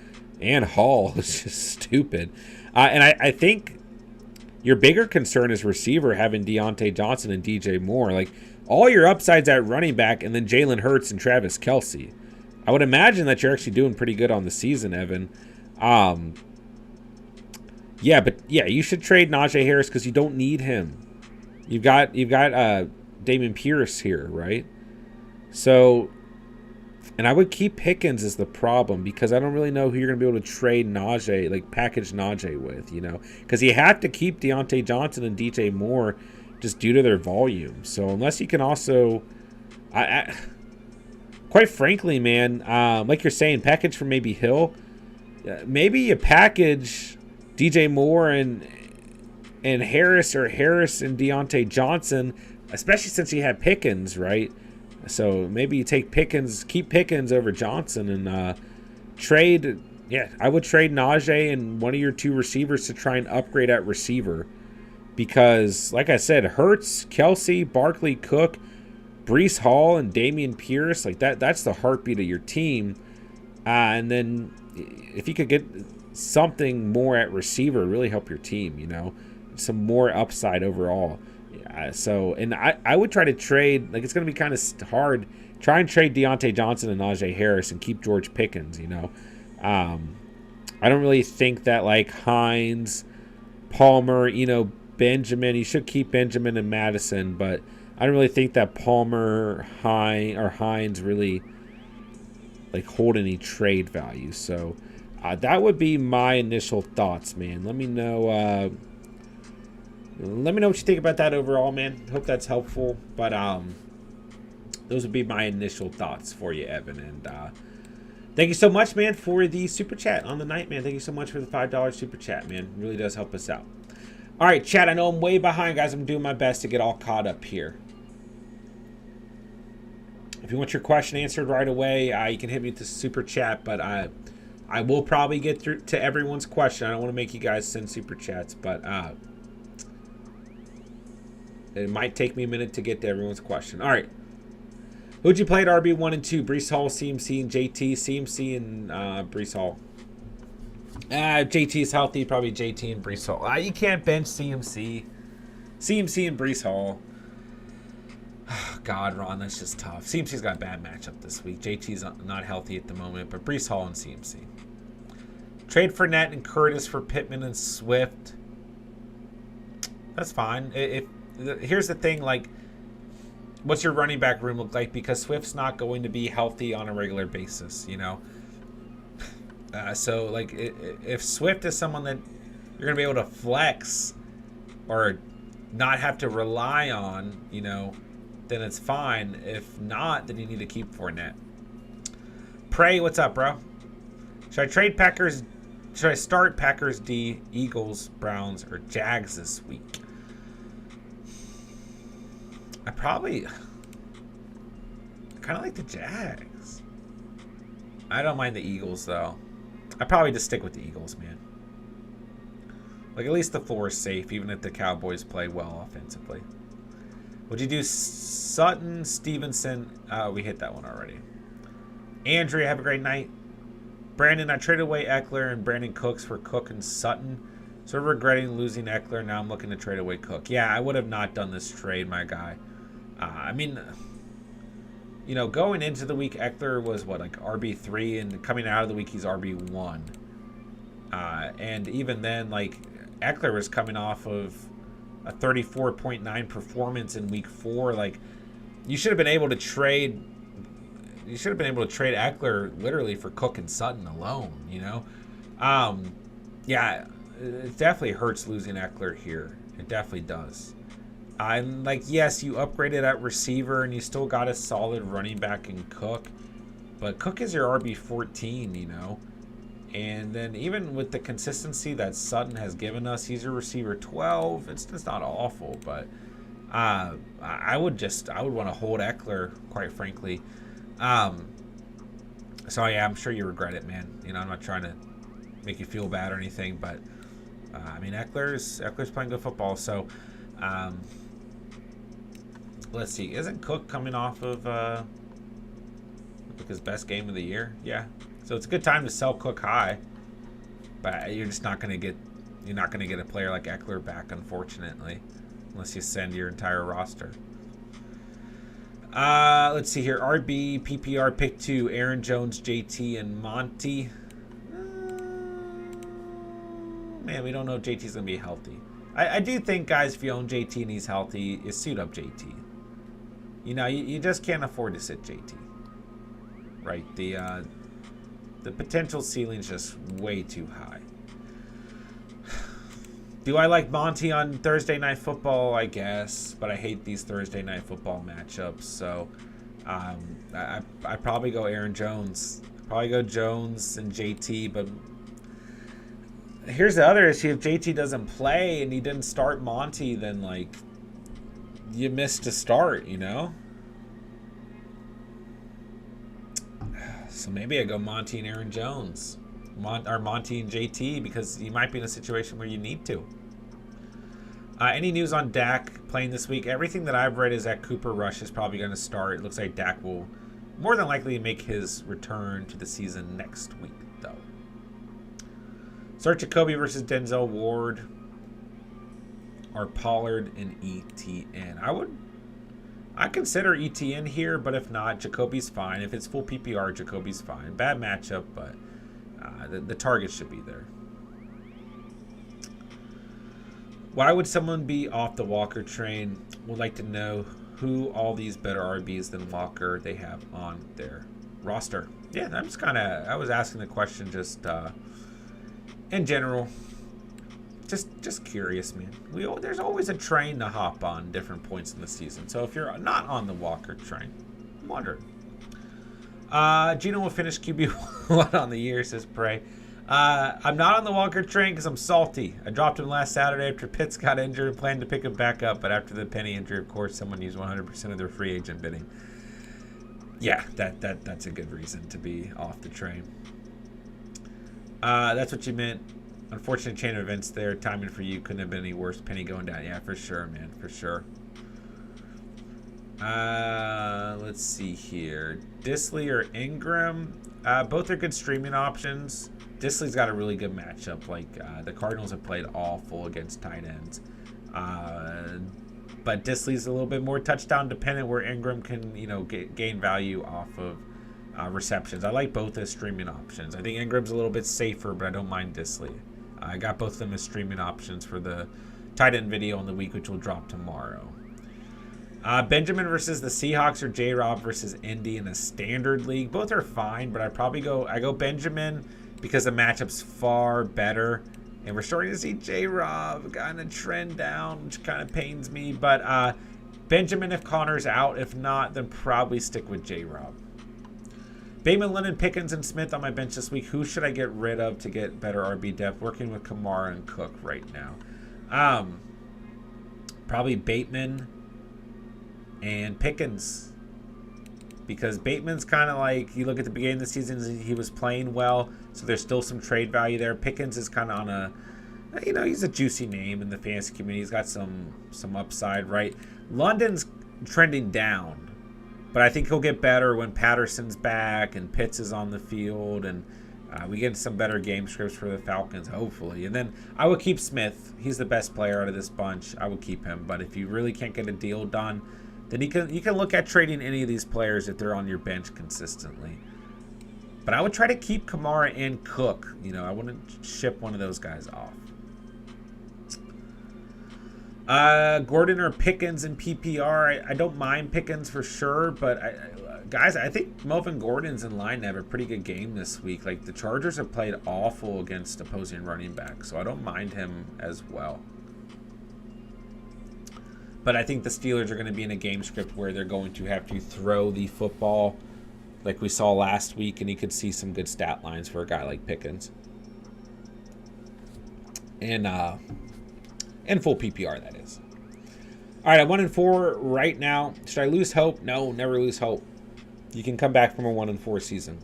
and Hall. It's just stupid. And I think your bigger concern is receiver, having Deontay Johnson and DJ Moore. Like, all your upsides at running back, and then Jalen Hurts and Travis Kelce. I would imagine that you're actually doing pretty good on the season, Evan. Yeah, you should trade Najee Harris because you don't need him. You've got Dameon Pierce here, right? So, and I would keep Pickens as the problem because I don't really know who you're going to be able to trade Najee, like package Najee with, because you have to keep Deontay Johnson and DJ Moore just due to their volume. So unless you can also, quite frankly, man, like you're saying, package for maybe Hill. Maybe you package DJ Moore and Harris, or Harris and Deontay Johnson, especially since you have Pickens, right? So maybe you take Pickens, keep Pickens over Johnson, and trade. Yeah, I would trade Najee and one of your two receivers to try and upgrade at receiver. Because, like I said, Hurts, Kelsey, Barkley, Cook, Breece Hall, and Dameon Pierce, like that's the heartbeat of your team. And then if you could get something more at receiver, really help your team, some more upside overall. And I would try to trade, like, it's going to be kind of hard. Try and trade Deontay Johnson and Najee Harris and keep George Pickens, I don't really think that, like, Hines, Palmer, Benjamin, you should keep Benjamin and Madison, but I don't really think that Palmer, Hines really, like, hold any trade value. So that would be my initial thoughts, man. Let me know what you think about that overall, man. Hope that's helpful. But those would be my initial thoughts for you, Evan. And thank you so much, man, for the super chat on the night, man. Thank you so much for the $5 super chat, man. It really does help us out. All right, chat, I know I'm way behind, guys. I'm doing my best to get all caught up here. If you want your question answered right away, you can hit me with the super chat, but I will probably get through to everyone's question. I don't want to make you guys send super chats, but it might take me a minute to get to everyone's question. All right. Who'd you play at RB1 and 2? Breece Hall, CMC, and JT. CMC and Breece Hall. JT is healthy, probably JT and Breece Hall. You can't bench CMC. CMC and Breece Hall. God, Ron, that's just tough. CMC's got a bad matchup this week. JT's not healthy at the moment, but Breece Hall and CMC. Trade Fournette and Curtis for Pittman and Swift. That's fine. Here's the thing, like, what's your running back room look like? Because Swift's not going to be healthy on a regular basis, So, like, if Swift is someone that you're going to be able to flex or not have to rely on, then it's fine. If not, then you need to keep Fournette. Prey, what's up, bro? Should I trade Packers? Should I start Packers D, Eagles, Browns, or Jags this week? I kind of like the Jags. I don't mind the Eagles, though. I probably just stick with the Eagles, man. Like, at least the floor is safe, even if the Cowboys play well offensively. Would you do Sutton, Stevenson? We hit that one already. Andrea, have a great night. Brandon, I traded away Eckler and Brandon Cooks for Cook and Sutton. So regretting losing Eckler. Now I'm looking to trade away Cook. Yeah, I would have not done this trade, my guy. I mean, going into the week, Eckler was like RB3, and coming out of the week, he's RB1. And even then, like, Eckler was coming off of a 34.9 performance in week 4. Like, you should have been able to trade. You should have been able to trade Eckler literally for Cook and Sutton alone. Yeah, it definitely hurts losing Eckler here. It definitely does. I'm like, yes, you upgraded at receiver and you still got a solid running back in Cook, but Cook is your RB14, And then even with the consistency that Sutton has given us, he's your receiver 12. It's just not awful, but I would want to hold Eckler, quite frankly. So yeah, I'm sure you regret it, man. I'm not trying to make you feel bad or anything, but I mean, Eckler's playing good football. So let's see, isn't Cook coming off of his best game of the year? Yeah. So it's a good time to sell Cook high, but you're just not going to get a player like Eckler back, unfortunately, unless you send your entire roster. Let's see here. RB, PPR, pick 2, Aaron Jones, JT, and Monty. Man, we don't know if JT's going to be healthy. I do think, guys, if you own JT and he's healthy, you suit up JT. You just can't afford to sit JT. Right? The potential ceiling is just way too high. Do I like Monty on Thursday Night Football? I guess, but I hate these Thursday Night Football matchups. So I probably go Aaron Jones. Probably go Jones and JT. But here's the other issue: if JT doesn't play and he didn't start Monty, then like you missed a start, So maybe I go Monty and Aaron Jones. Or Monty and JT, because you might be in a situation where you need to. Any news on Dak playing this week? Everything that I've read is that Cooper Rush is probably going to start. It looks like Dak will more than likely make his return to the season next week, though. Start Jacoby versus Denzel Ward, or Pollard and ETN. I consider ETN here, but if not, Jacoby's fine. If it's full PPR, Jacoby's fine. Bad matchup, but the target should be there. Why would someone be off the Walker train? Would like to know who all these better RBs than Walker they have on their roster. Yeah, I was asking the question just in general. Just curious, man. There's always a train to hop on different points in the season. So if you're not on the Walker train, I'm wondering. Gino will finish QB1 on the year, says Prey. I'm not on the Walker train because I'm salty. I dropped him last Saturday after Pitts got injured and planned to pick him back up. But after the Penny injury, of course, someone used 100% of their free agent bidding. Yeah, that's a good reason to be off the train. That's what you meant. Unfortunate chain of events there. Timing for you couldn't have been any worse. Penny going down. Yeah, for sure, man. For sure. Let's see here. Disley or Ingram. Both are good streaming options. Disley's got a really good matchup. Like, the Cardinals have played awful against tight ends. But Disley's a little bit more touchdown dependent, where Ingram can, gain value off of receptions. I like both as streaming options. I think Ingram's a little bit safer, but I don't mind Disley. I got both of them as streaming options for the tight end video in the week, which will drop tomorrow. Benjamin versus the Seahawks, or J-Rob versus Indy in a standard league. Both are fine, but I go Benjamin because the matchup's far better. And we're starting to see J-Rob kind of trend down, which kind of pains me. But Benjamin if Connor's out. If not, then probably stick with J-Rob. Bateman, Lennon, Pickens, and Smith on my bench this week. Who should I get rid of to get better RB depth? Working with Kamara and Cook right now. Probably Bateman and Pickens. Because Bateman's kind of like, you look at the beginning of the season, he was playing well, so there's still some trade value there. Pickens is kind of on a, he's a juicy name in the fantasy community. He's got some upside, right? London's trending down, but I think he'll get better when Patterson's back and Pitts is on the field, and We get some better game scripts for the Falcons, hopefully. And then I would keep Smith. He's the best player out of this bunch. I would keep him. But if you really can't get a deal done, then you can look at trading any of these players if they're on your bench consistently. But I would try to keep Kamara and Cook. I wouldn't ship one of those guys off. Gordon or Pickens in PPR. I don't mind Pickens for sure, but guys, I think Melvin Gordon's in line to have a pretty good game this week. Like, the Chargers have played awful against opposing running backs, so I don't mind him as well. But I think the Steelers are going to be in a game script where they're going to have to throw the football like we saw last week, and you could see some good stat lines for a guy like Pickens. And full PPR, that is. All right, I'm 1-4 right now. Should I lose hope? No, never lose hope. You can come back from a 1-4 season.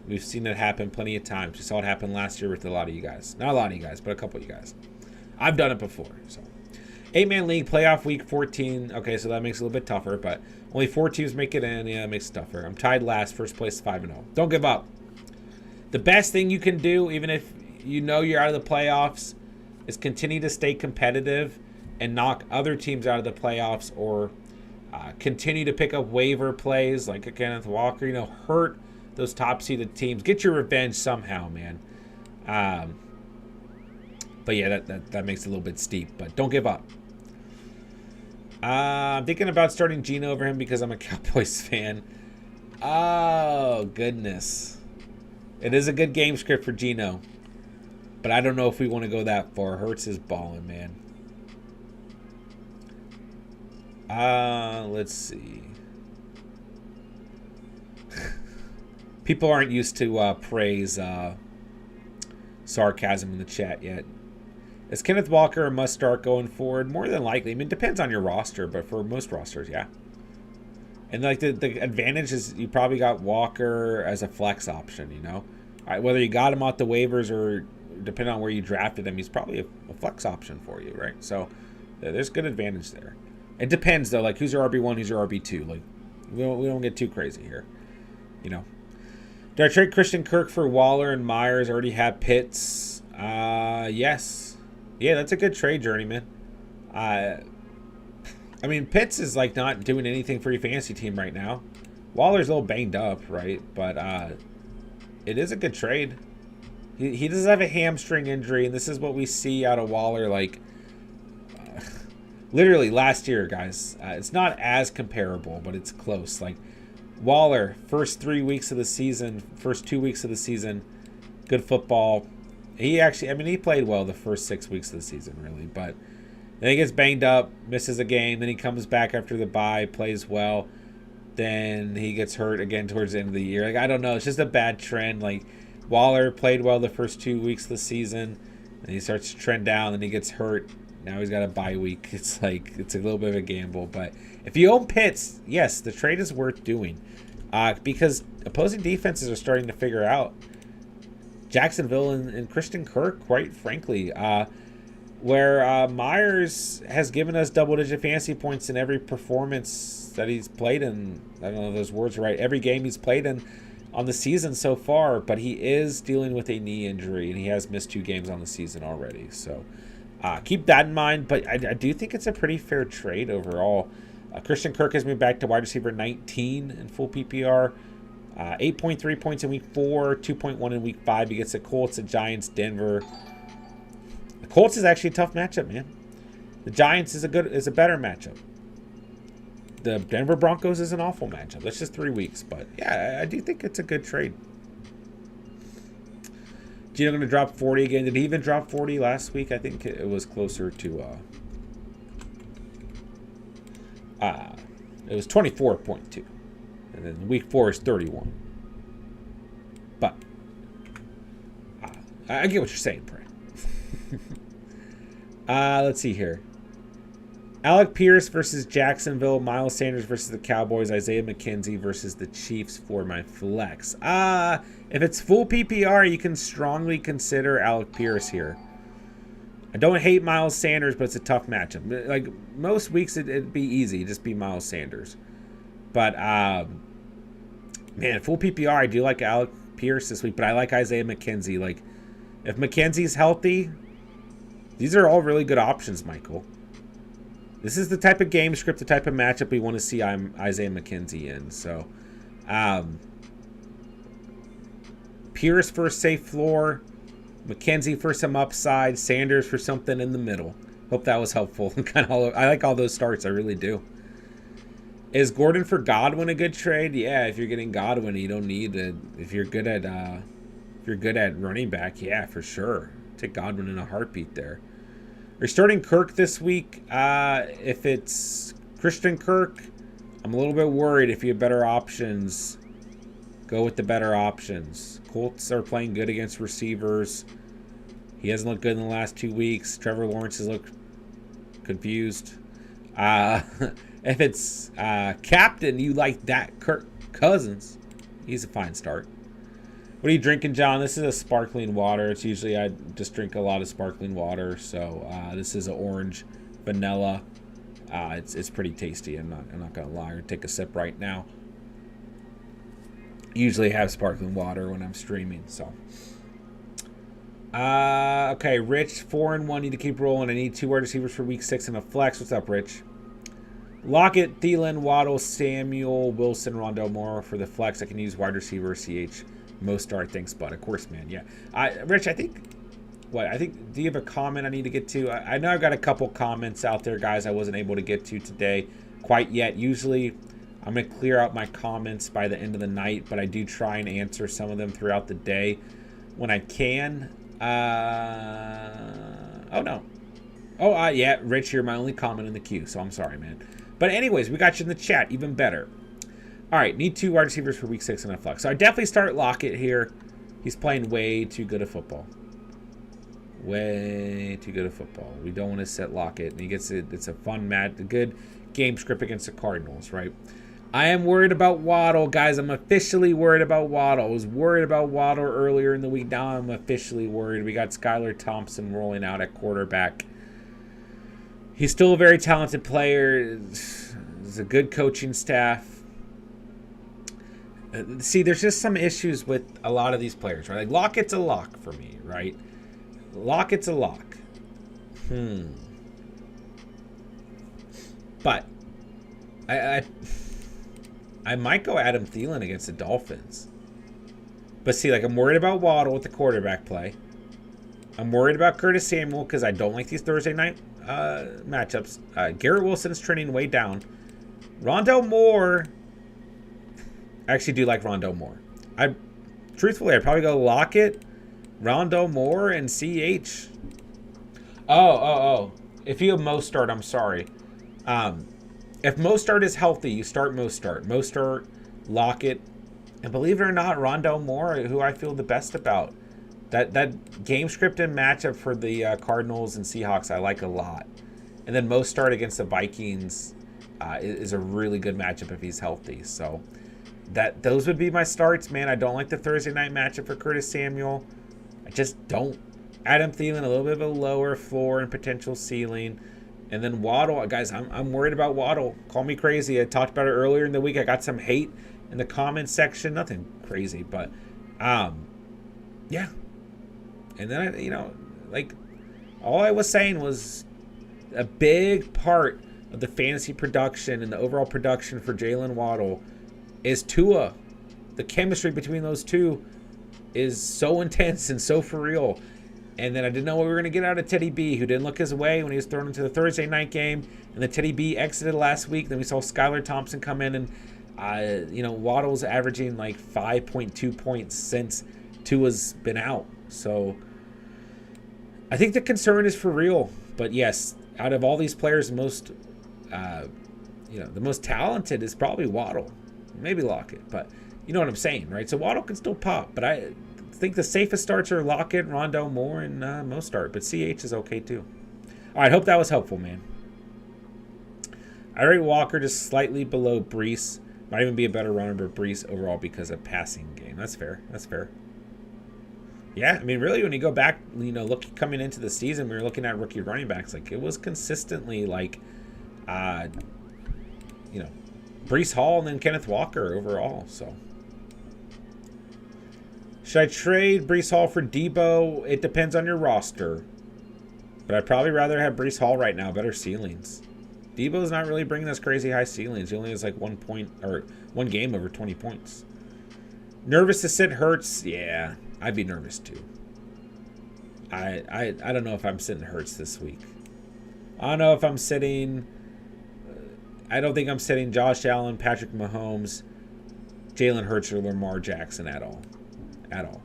We've seen it happen plenty of times. We saw it happen last year with a lot of you guys. Not a lot of you guys, but a couple of you guys. I've done it before. So, 8-man league, playoff week 14. Okay, so that makes it a little bit tougher, but only 4 teams make it in. Yeah, it makes it tougher. I'm tied last, first place 5-0. Don't give up. The best thing you can do, even if you know you're out of the playoffs, is continue to stay competitive and knock other teams out of the playoffs, or continue to pick up waiver plays like a Kenneth Walker. Hurt those top-seeded teams. Get your revenge somehow, man. But yeah, that makes it a little bit steep. But don't give up. I'm thinking about starting Geno over him because I'm a Cowboys fan. Oh, goodness. It is a good game script for Geno. But I don't know if we want to go that far. Hurts is balling, man. Let's see. People aren't used to praise sarcasm in the chat yet. Is Kenneth Walker a must start going forward? More than likely. I mean, it depends on your roster, but for most rosters, yeah. And like the advantage is you probably got Walker as a flex option, All right, whether you got him off the waivers or depending on where you drafted him, he's probably a flex option for you, right? So there's good advantage there. It depends though, like who's your RB1, who's your RB2. Like we don't get too crazy here, Do I trade Christian Kirk for Waller and Myers? Already have Pitts. Yes. Yeah, that's a good trade, Journeyman. I mean, Pitts is like not doing anything for your fantasy team right now. Waller's a little banged up, right? But it is a good trade. He does have a hamstring injury, and this is what we see out of Waller, like, literally last year, guys. It's not as comparable, but it's close. Like, Waller, first 3 weeks of the season, first 2 weeks of the season, good football. He played well the first 6 weeks of the season, really, but then he gets banged up, misses a game, then he comes back after the bye, plays well, then he gets hurt again towards the end of the year. Like, I don't know, it's just a bad trend. Like, Waller played well the first 2 weeks of the season, and he starts to trend down, and he gets hurt. Now he's got a bye week. It's a little bit of a gamble, but if you own Pitts, yes, the trade is worth doing, because opposing defenses are starting to figure out Jacksonville and Christian Kirk, quite frankly, where Myers has given us double-digit fantasy points in every performance that he's played in. I don't know if those words are right. Every game he's played in on the season so far, but he is dealing with a knee injury, and he has missed 2 games on the season already. So keep that in mind, but I do think it's a pretty fair trade overall. Christian Kirk has moved back to wide receiver 19 in full PPR. 8.3 points in week 4, 2.1 in week 5. He gets the Colts, the Giants, Denver. The Colts is actually a tough matchup, man. The Giants is a better matchup. The Denver Broncos is an awful matchup. That's just 3 weeks, but yeah, I do think it's a good trade. Geno going to drop 40 again. Did he even drop 40 last week? I think it was closer to it was 24.2. And then week 4 is 31. But I get what you're saying, Brad. Let's see here. Alec Pierce versus Jacksonville. Miles Sanders versus the Cowboys. Isaiah McKenzie versus the Chiefs for my flex. If it's full PPR, you can strongly consider Alec Pierce here. I don't hate Miles Sanders, but it's a tough matchup. Like, most weeks, it'd be easy. Just be Miles Sanders. But, man, full PPR, I do like Alec Pierce this week, but I like Isaiah McKenzie. Like, if McKenzie's healthy, these are all really good options, Michael. This is the type of game script, the type of matchup we want to see Isaiah McKenzie in. So, Pierce for a safe floor, McKenzie for some upside, Sanders for something in the middle. Hope that was helpful. I like all those starts. I really do. Is Gordon for Godwin a good trade? Yeah, if you're getting Godwin, you don't need it. If you're good at running back, yeah, for sure. Take Godwin in a heartbeat there. You're starting Kirk this week. If it's Christian Kirk, I'm a little bit worried. If you have better options, go with the better options. Colts are playing good against receivers. He hasn't looked good in the last 2 weeks. Trevor Lawrence has looked confused. If it's captain, you like that Kirk Cousins. He's a fine start. What are you drinking, John? This is a sparkling water. It's usually I just drink a lot of sparkling water. So this is an orange vanilla. It's pretty tasty. I'm not gonna lie. Or take a sip right now. Usually have sparkling water when I'm streaming. So okay, Rich 4-1. Need to keep rolling. I need 2 wide receivers for week 6 and a flex. What's up, Rich? Lockett, Thielen, Waddle, Samuel, Wilson, Rondell Moore for the flex. I can use wide receiver, CH, Mostart. Thanks, bud. Of course, man. Yeah. Rich, I think, do you have a comment I need to get to? I know I've got a couple comments out there, guys, I wasn't able to get to today quite yet. Usually, I'm going to clear out my comments by the end of the night, but I do try and answer some of them throughout the day when I can. Yeah, Rich, you're my only comment in the queue, so I'm sorry, man. But anyways, we got you in the chat. Even better. All right, need 2 wide receivers for week 6 and a flex. So I definitely start Lockett here. He's playing way too good at football. Way too good at football. We don't want to set Lockett. And he gets it. It's a fun match, a good game script against the Cardinals, right? I am worried about Waddle, guys. I'm officially worried about Waddle. I was worried about Waddle earlier in the week. Now I'm officially worried. We got Skylar Thompson rolling out at quarterback. He's still a very talented player. He's a good coaching staff. See, there's just some issues with a lot of these players, right? Like Lockett's a lock for me, right? Lockett's a lock. But I might go Adam Thielen against the Dolphins. But see, like I'm worried about Waddle with the quarterback play. I'm worried about Curtis Samuel because I don't like these Thursday night matchups. Garrett Wilson's trending way down. Rondell Moore. I actually do like Rondell Moore. Truthfully, I'd probably go Lockett, Rondell Moore, and CH. Oh. If you have Mostart, I'm sorry. If Mostart is healthy, you start Mostart. Mostart, Lockett, and believe it or not, Rondell Moore, who I feel the best about. That game script and matchup for the Cardinals and Seahawks, I like a lot. And then Mostart against the Vikings is a really good matchup if he's healthy. So those would be my starts, man. I don't like the Thursday night matchup for Curtis Samuel. I just don't. Adam Thielen, a little bit of a lower floor and potential ceiling. And then Waddle, guys, I'm worried about Waddle. Call me crazy. I talked about it earlier in the week. I got some hate in the comments section. Nothing crazy, but yeah. And then all I was saying was a big part of the fantasy production and the overall production for Jalen Waddle is Tua. The chemistry between those two is so intense and so for real. And then I didn't know what we were going to get out of Teddy B, who didn't look his way when he was thrown into the Thursday night game. And then Teddy B exited last week. Then we saw Skylar Thompson come in, and Waddle's averaging like 5.2 points since Tua's been out. So I think the concern is for real. But yes, out of all these players, the most talented is probably Waddle. Maybe Lockett, but you know what I'm saying, right? So Waddle can still pop, but I think the safest starts are Lockett, Rondell Moore, and Mostart. But CH is okay too. All right, hope that was helpful, man. I rate Walker just slightly below Brees. Might even be a better runner, but Brees overall because of passing game. That's fair. Yeah, I mean, really, when you go back, look coming into the season, we were looking at rookie running backs. Like, it was consistently like, Brees Hall and then Kenneth Walker overall. So, Should I trade Breece Hall for Debo? It depends on your roster. But I'd probably rather have Breece Hall right now. Better ceilings. Debo's not really bringing us crazy high ceilings. He only has like 1 point or 1 game over 20 points. Nervous to sit Hurts? Yeah, I'd be nervous too. I don't know if I'm sitting Hurts this week. I don't know if I'm sitting... I don't think I'm sitting Josh Allen, Patrick Mahomes, Jalen Hurts, or Lamar Jackson at all. At all.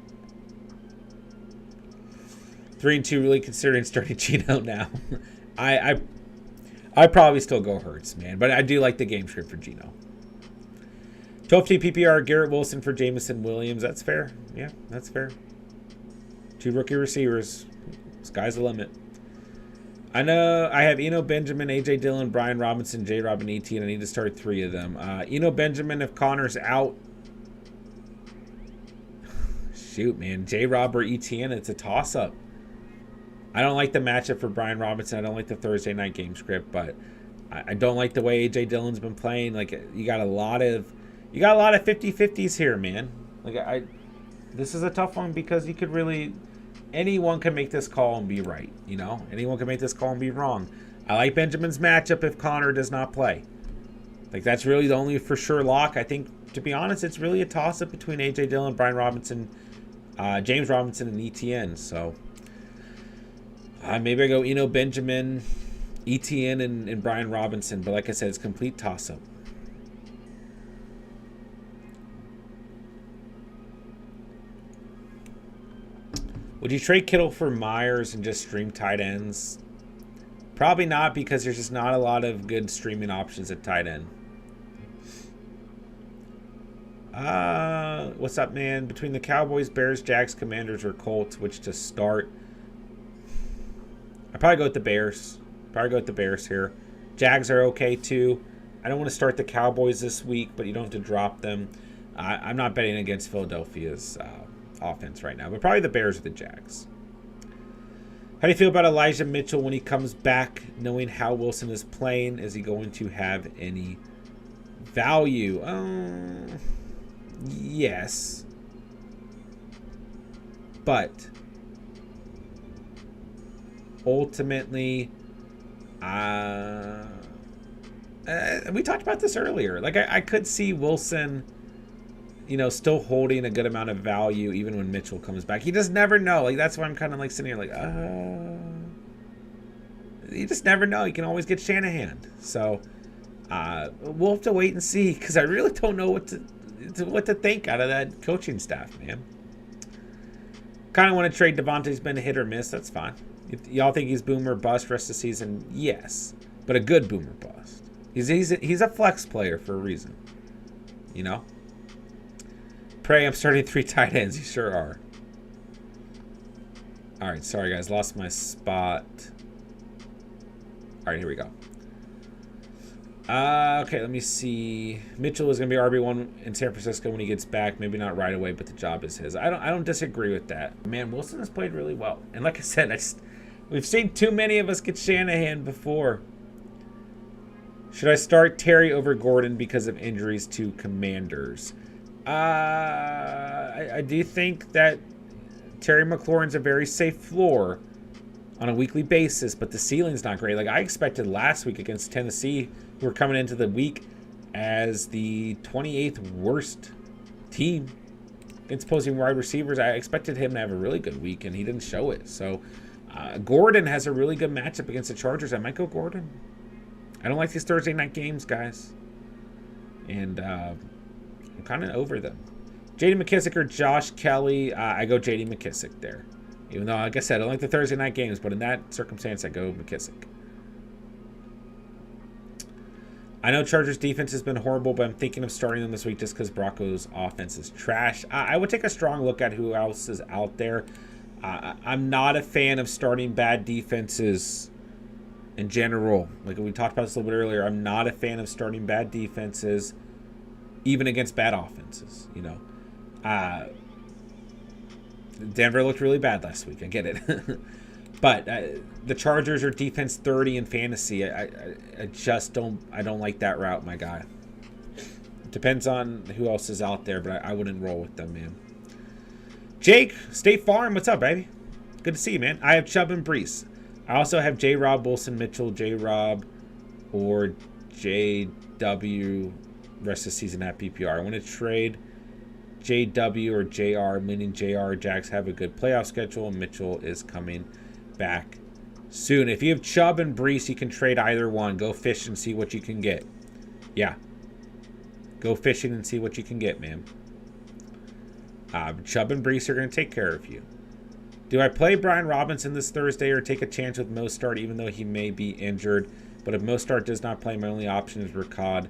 3-2, really considering starting Geno now. I probably still go Hurts, man. But I do like the game script for Geno. 12T PPR, Garrett Wilson for Jamison Williams. That's fair. Yeah, that's fair. 2 rookie receivers. Sky's the limit. I know I have Eno Benjamin, A.J. Dillon, Brian Robinson, J-Rob, and E.T., and I need to start 3 of them. Eno Benjamin, if Connor's out. Shoot, man. J-Rob or E.T.N., it's a toss-up. I don't like the matchup for Brian Robinson. I don't like the Thursday night game script, but I don't like the way A.J. Dillon's been playing. Like, you got a lot of 50-50s here, man. Like, this is a tough one because you could really... Anyone can make this call and be right, you know? Anyone can make this call and be wrong. I like Benjamin's matchup if Connor does not play. Like, that's really the only for sure lock. I think, to be honest, it's really a toss-up between A.J. Dillon, Brian Robinson, James Robinson, and ETN. So, maybe I go Eno Benjamin, ETN, and Brian Robinson. But like I said, it's a complete toss-up. Would you trade Kittle for Myers and just stream tight ends? Probably not, because there's just not a lot of good streaming options at tight end. What's up, man? Between the Cowboys, Bears, Jags, Commanders, or Colts, which to start? I'd probably go with the Bears. Here. Jags are okay, too. I don't want to start the Cowboys this week, but you don't have to drop them. I'm not betting against Philadelphia's... offense right now, but probably the Bears or the Jags. How do you feel about Elijah Mitchell when he comes back, knowing how Wilson is playing? Is he going to have any value? Yes. But ultimately, we talked about this earlier. Like, I could see Wilson, you know, still holding a good amount of value even when Mitchell comes back. You just never know. Like, that's why I'm kind of like sitting here like, you just never know. You can always get Shanahan. So we'll have to wait and see, because I really don't know what to think out of that coaching staff, man. Kind of want to trade Devontae's been a hit or miss. That's fine. Y'all think he's boomer bust rest of the season? Yes, but a good boomer bust. He's a flex player for a reason, you know. Pray I'm starting 3 tight ends. You sure are. All right, sorry guys, lost my spot. All right, here we go. Okay, let me see. Mitchell is going to be RB1 in San Francisco when he gets back. Maybe not right away, but the job is his. I don't disagree with that. Man, Wilson has played really well. And like I said, we've seen too many of us get Shanahan before. Should I start Terry over Gordon because of injuries to Commanders? I do think that Terry McLaurin's a very safe floor on a weekly basis, but the ceiling's not great. Like, I expected last week against Tennessee, who were coming into the week as the 28th worst team against opposing wide receivers. I expected him to have a really good week, and he didn't show it. So, Gordon has a really good matchup against the Chargers. I might go Gordon. I don't like these Thursday night games, guys. And, I'm kind of over them. J.D. McKissick or Josh Kelly? I go J.D. McKissick there. Even though, like I said, I don't like the Thursday night games, but in that circumstance, I go McKissick. I know Chargers defense has been horrible, but I'm thinking of starting them this week just because Broncos offense is trash. I would take a strong look at who else is out there. I'm not a fan of starting bad defenses in general. Like we talked about this a little bit earlier, I'm not a fan of starting bad defenses, even against bad offenses, you know. Denver looked really bad last week. I get it. But the Chargers are defense 30 in fantasy. I just don't like that route, my guy. It depends on who else is out there, but I wouldn't roll with them, man. Jake, State Farm, what's up, baby? Good to see you, man. I have Chubb and Brees. I also have J-Rob, Wilson, Mitchell, J-Rob, or J-W rest of the season at PPR. I want to trade J-W or J-R, meaning J-R. Jags have a good playoff schedule, and Mitchell is coming back soon. If you have Chubb and Brees, you can trade either one. Go fish and see what you can get. Yeah. Go fishing and see what you can get, man. Chubb and Brees are going to take care of you. Do I play Brian Robinson this Thursday or take a chance with Mostart even though he may be injured? But if Mostart does not play, my only option is Ricard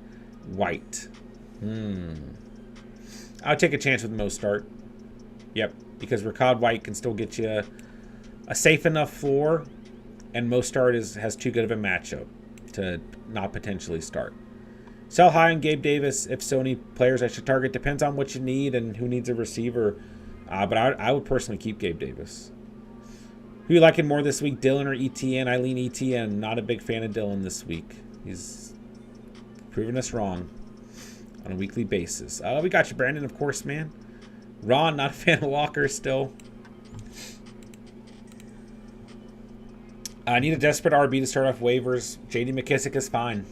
White. I'll take a chance with Mostart. Yep, because Ricard White can still get you a safe enough floor, and Mostart has too good of a matchup to not potentially start. Sell high on Gabe Davis. If so, any players I should target depends on what you need and who needs a receiver. But I would personally keep Gabe Davis. Who you liking more this week, Dylan or ETN? I lean ETN. Not a big fan of Dylan this week. He's proving us wrong on a weekly basis. We got you, Brandon, of course, man. Ron, not a fan of Walker still. I need a desperate RB to start off waivers. J.D. McKissick is fine.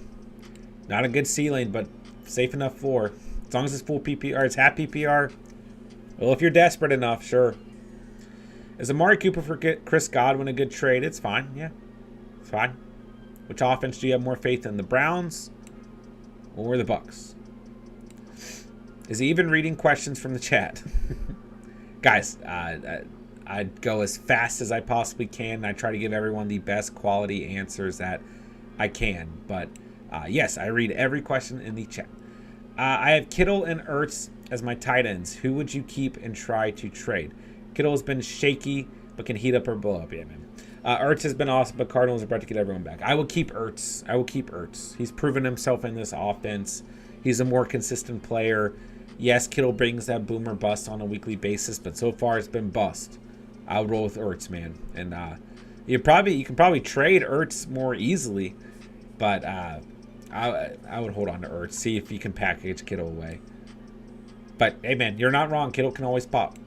Not a good ceiling, but safe enough floor. As long as it's full PPR, it's half PPR. Well, if you're desperate enough, sure. Is Amari Cooper for Chris Godwin a good trade? It's fine, yeah. It's fine. Which offense do you have more faith in, the Browns or the Bucks? Is he even reading questions from the chat? Guys, I go as fast as I possibly can. I try to give everyone the best quality answers that I can. But, yes, I read every question in the chat. I have Kittle and Ertz as my tight ends. Who would you keep and try to trade? Kittle has been shaky, but can heat up or blow up. Yeah, man. Ertz has been awesome, but Cardinals are about to get everyone back. I will keep Ertz. He's proven himself in this offense. He's a more consistent player. Yes, Kittle brings that boomer bust on a weekly basis, but so far it's been bust. I'll roll with Ertz, man. And you can probably trade Ertz more easily, but I would hold on to Ertz. See if you can package Kittle away. But, hey, man, you're not wrong. Kittle can always pop.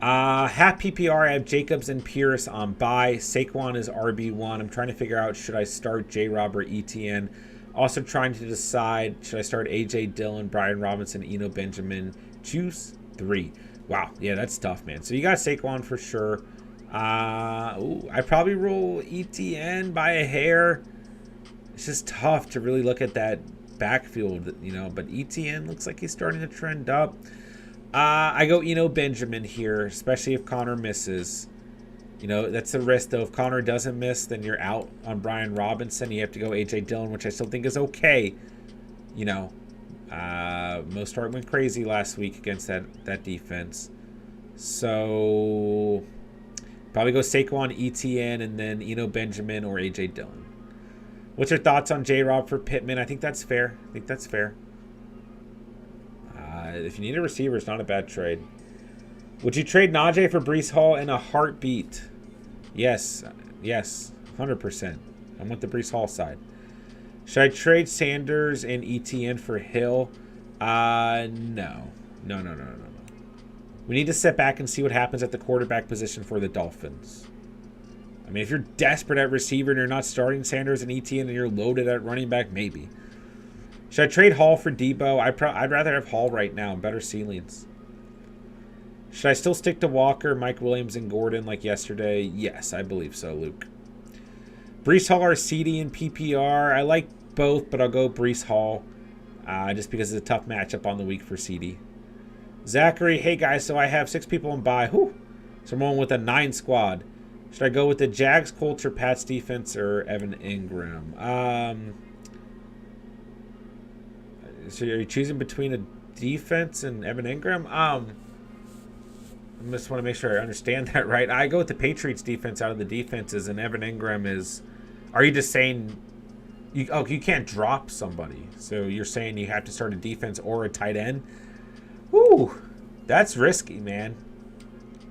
Half PPR, I have Jacobs and Pierce on bye. Saquon is RB1. I'm trying to figure out, should I start J-Rob or ETN? Also trying to decide, should I start A.J. Dillon, Brian Robinson, Eno Benjamin? Choose 3. Wow, yeah, that's tough, man. So you got Saquon for sure. I probably roll ETN by a hair. It's just tough to really look at that backfield, but ETN looks like he's starting to trend up. I go Eno Benjamin here, especially if Connor misses. That's the risk, though. If Connor doesn't miss, then you're out on Brian Robinson. You have to go A.J. Dillon, which I still think is okay. Mostart went crazy last week against that defense. So, probably go Saquon, ETN, and then Eno Benjamin or A.J. Dillon. What's your thoughts on J-Rob for Pittman? I think that's fair. If you need a receiver, it's not a bad trade. Would you trade Najee for Breece Hall in a heartbeat? Yes, 100%. I'm with the Breece Hall side. Should I trade Sanders and ETN for Hill? No. We need to sit back and see what happens at the quarterback position for the Dolphins. I mean, if you're desperate at receiver and you're not starting Sanders and ETN and you're loaded at running back, maybe. Should I trade Hall for Debo? I'd rather have Hall right now. Better ceilings. Should I still stick to Walker, Mike Williams, and Gordon like yesterday? Yes, I believe so, Luke. Breece Hall or CD and PPR? I like both, but I'll go Breece Hall just because it's a tough matchup on the week for CD. Zachary, hey guys, so I have 6 people in bye. Whew. So I'm going with a 9 squad. Should I go with the Jags, Colts, or Pats defense, or Evan Ingram? So are you choosing between a defense and Evan Ingram? I just want to make sure I understand that right. I go with the Patriots defense out of the defenses, and Evan Ingram is... Are you just saying... you can't drop somebody. So you're saying you have to start a defense or a tight end? Whew. That's risky, man.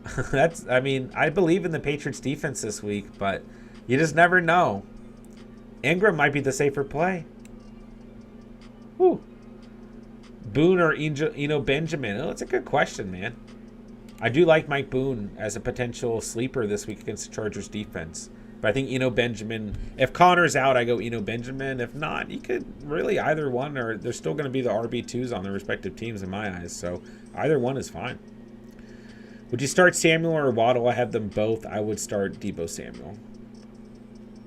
I believe in the Patriots defense this week, but you just never know. Ingram might be the safer play. Whew. Boone or Eno Benjamin? Oh, that's a good question, man. I do like Mike Boone as a potential sleeper this week against the Chargers defense. But I think Eno Benjamin, if Connor's out, I go Eno Benjamin. If not, you could really either one, or they're still going to be the RB2s on their respective teams in my eyes. So either one is fine. Would you start Samuel or Waddle? I have them both. I would start Deebo Samuel.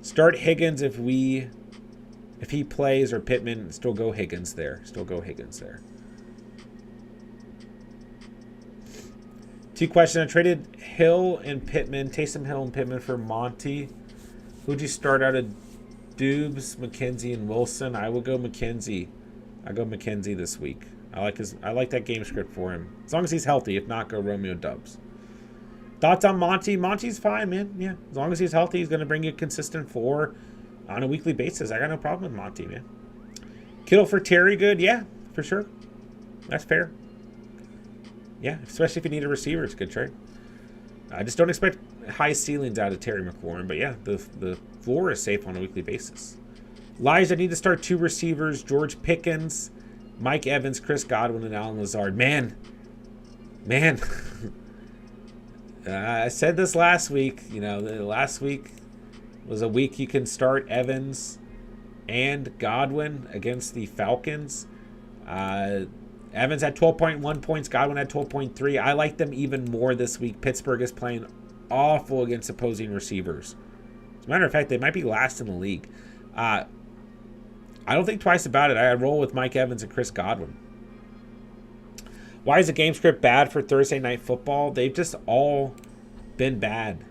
Start Higgins if he plays, or Pittman. Still go Higgins there. Two questions. I traded Hill and Pittman, Taysom Hill and Pittman for Monty. Who'd you start out of Dubes, McKenzie, and Wilson? I will go McKenzie. I go McKenzie this week. I like that game script for him. As long as he's healthy. If not, go Romeo Dubs. Thoughts on Monty? Monty's fine, man. Yeah, as long as he's healthy, he's going to bring you a consistent 4 on a weekly basis. I got no problem with Monty, man. Kittle for Terry, good? Yeah, for sure. That's fair. Yeah, especially if you need a receiver, it's a good trade. I just don't expect high ceilings out of Terry McLaurin, but yeah, the floor is safe on a weekly basis. Lies, I need to start 2 receivers, George Pickens, Mike Evans, Chris Godwin, and Alan Lazard. Man. I said this last week. Last week was a week you can start Evans and Godwin against the Falcons. Evans had 12.1 points. Godwin had 12.3. I like them even more this week. Pittsburgh is playing awful against opposing receivers. As a matter of fact, they might be last in the league. I don't think twice about it. I roll with Mike Evans and Chris Godwin. Why is the game script bad for Thursday Night Football? They've just all been bad.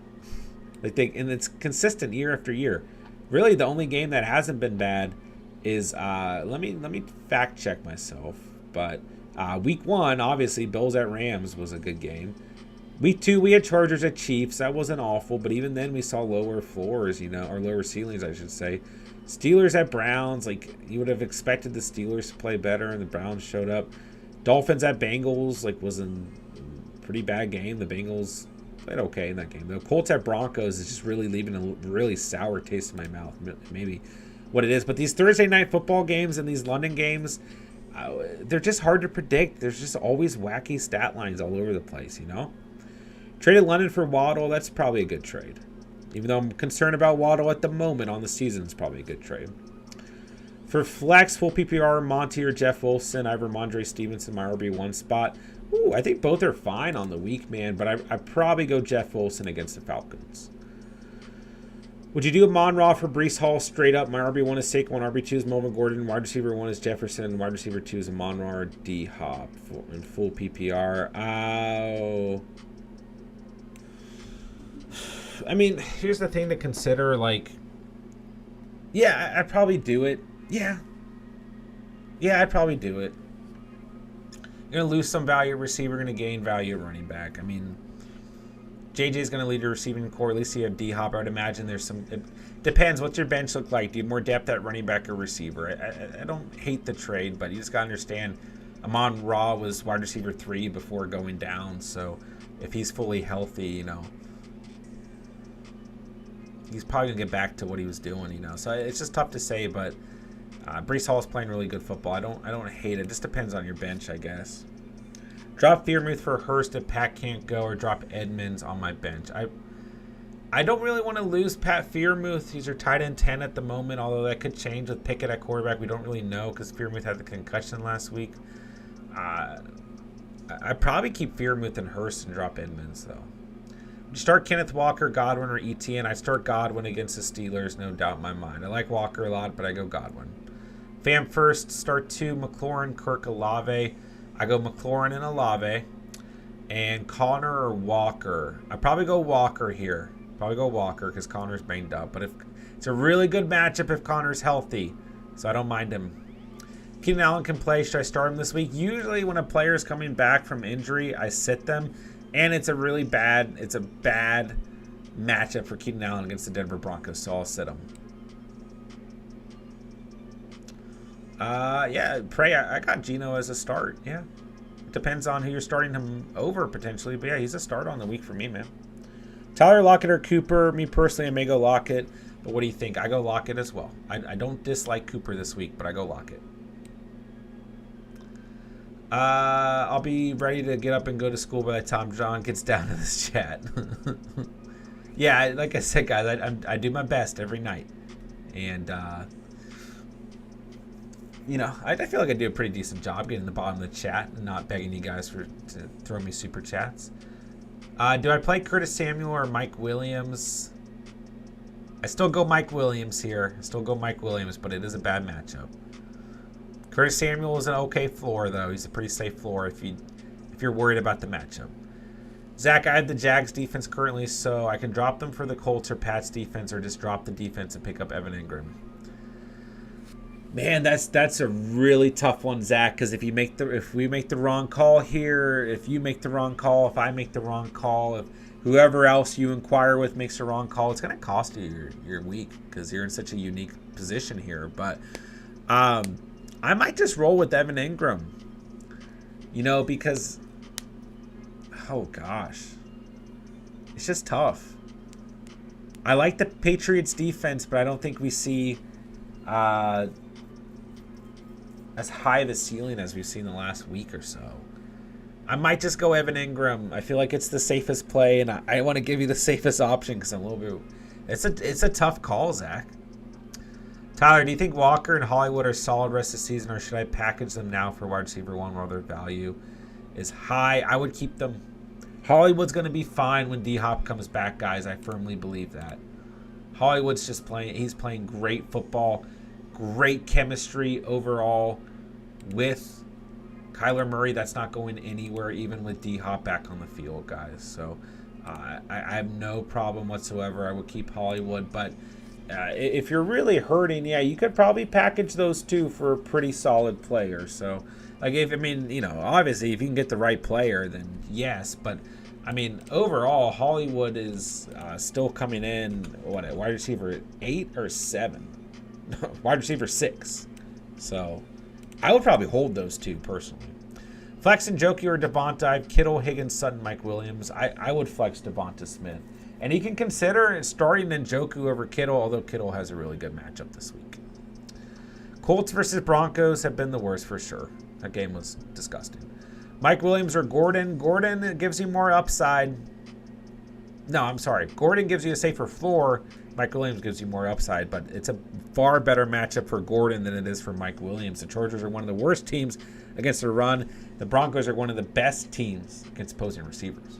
And it's consistent year after year. Really, the only game that hasn't been bad is let me fact check myself. But week 1, obviously, Bills at Rams was a good game. Week 2, we had Chargers at Chiefs. That wasn't awful, but even then we saw lower floors, or lower ceilings, I should say. Steelers at Browns, you would have expected the Steelers to play better, and the Browns showed up. Dolphins at Bengals, was a pretty bad game. The Bengals played okay in that game. The Colts at Broncos is just really leaving a really sour taste in my mouth. Maybe what it is. But these Thursday Night Football games and these London games, they're just hard to predict. There's just always wacky stat lines all over the place, Traded London for Waddle, that's probably a good trade. Even though I'm concerned about Waddle at the moment on the season, it's probably a good trade. For flex, full PPR, Monty or Jeff Wilson, I have Ramondre Stevenson, my RB1 spot. Ooh, I think both are fine on the week, man, but I probably go Jeff Wilson against the Falcons. Would you do a Monra for Breece Hall straight up? My RB1 is Saquon, RB2 is Melvin Gordon, wide receiver 1 is Jefferson, wide receiver 2 is Monra or D-Hop in full PPR. Oh. I mean, here's the thing to consider, yeah, I'd probably do it. Yeah, I'd probably do it. You're going to lose some value at receiver, going to gain value at running back. I mean, JJ's going to lead your receiving core. At least you have D-Hop. I would imagine there's some... It depends. What's your bench look like? Do you have more depth at running back or receiver? I don't hate the trade, but you just got to understand Amon Ra was wide receiver 3 before going down. So if he's fully healthy, he's probably going to get back to what he was doing, So it's just tough to say, but Breece Hall is playing really good football. I don't hate it. It just depends on your bench, I guess. Drop Fearmouth for Hurst if Pat can't go, or drop Edmonds on my bench. I don't really want to lose Pat Fearmouth. He's your tight end 10 at the moment, although that could change with Pickett at quarterback. We don't really know because Fearmouth had the concussion last week. I'd probably keep Fearmouth and Hurst and drop Edmonds, though. Would you start Kenneth Walker, Godwin, or ETN? I start Godwin against the Steelers, no doubt in my mind. I like Walker a lot, but I go Godwin. Fam first, start 2, McLaurin, Kirk, Olave. I go McLaurin and Olave. And Connor or Walker. I probably go Walker here. Probably go Walker because Connor's banged up. But if it's a really good matchup if Connor's healthy. So I don't mind him. Keenan Allen can play. Should I start him this week? Usually when a player is coming back from injury, I sit them. And it's a bad matchup for Keenan Allen against the Denver Broncos. So I'll sit him. Yeah, Pray, I got Geno as a start. Yeah. It depends on who you're starting him over, potentially. But, yeah, he's a start on the week for me, man. Tyler Lockett or Cooper? Me, personally, I may go Lockett. But what do you think? I go Lockett as well. I don't dislike Cooper this week, but I go Lockett. I'll be ready to get up and go to school by the time John gets down to this chat. Yeah, like I said, guys, I do my best every night. And, you know, I feel like I do a pretty decent job getting the bottom of the chat and not begging you guys to throw me super chats. Do I play Curtis Samuel or Mike Williams? I still go Mike Williams here. But it is a bad matchup. Curtis Samuel is an okay floor, though. He's a pretty safe floor if you're worried about the matchup. Zach, I have the Jags defense currently, so I can drop them for the Colts or Pats defense, or just drop the defense and pick up Evan Ingram. Man, that's a really tough one, Zach. Because if we make the wrong call here, if you make the wrong call, if I make the wrong call, if whoever else you inquire with makes the wrong call, it's going to cost you your week because you're in such a unique position here. But I might just roll with Evan Ingram. You know, because, oh gosh, it's just tough. I like the Patriots defense, but I don't think we see as high of a ceiling as we've seen the last week or so. I might just go Evan Ingram. I feel like it's the safest play, and I want to give you the safest option because I'm a little bit. It's a tough call, Zach. Tyler, do you think Walker and Hollywood are solid rest of the season, or should I package them now for wide receiver one where their value is high? I would keep them. Hollywood's going to be fine when D-Hop comes back, guys. I firmly believe that. Hollywood's just playing. He's playing great football, great chemistry overall with Kyler Murray. That's not going anywhere, even with D-Hop back on the field, guys. So I have no problem whatsoever. I would keep Hollywood, but if you're really hurting, yeah, you could probably package those two for a pretty solid player. So, like, obviously, if you can get the right player, then yes. But, I mean, overall, Hollywood is still coming in, wide receiver 8 or 7? No, wide receiver 6. So, I would probably hold those two, personally. Flex Njoku or Devonta. I have Kittle, Higgins, Sutton, Mike Williams. I would flex Devonta Smith. And you can consider starting Njoku over Kittle, although Kittle has a really good matchup this week. Colts versus Broncos have been the worst for sure. That game was disgusting. Mike Williams or Gordon. Gordon gives you more upside. No, I'm sorry. Gordon gives you a safer floor. Mike Williams gives you more upside, but it's a far better matchup for Gordon than it is for Mike Williams. The Chargers are one of the worst teams against the run. The Broncos are one of the best teams against opposing receivers.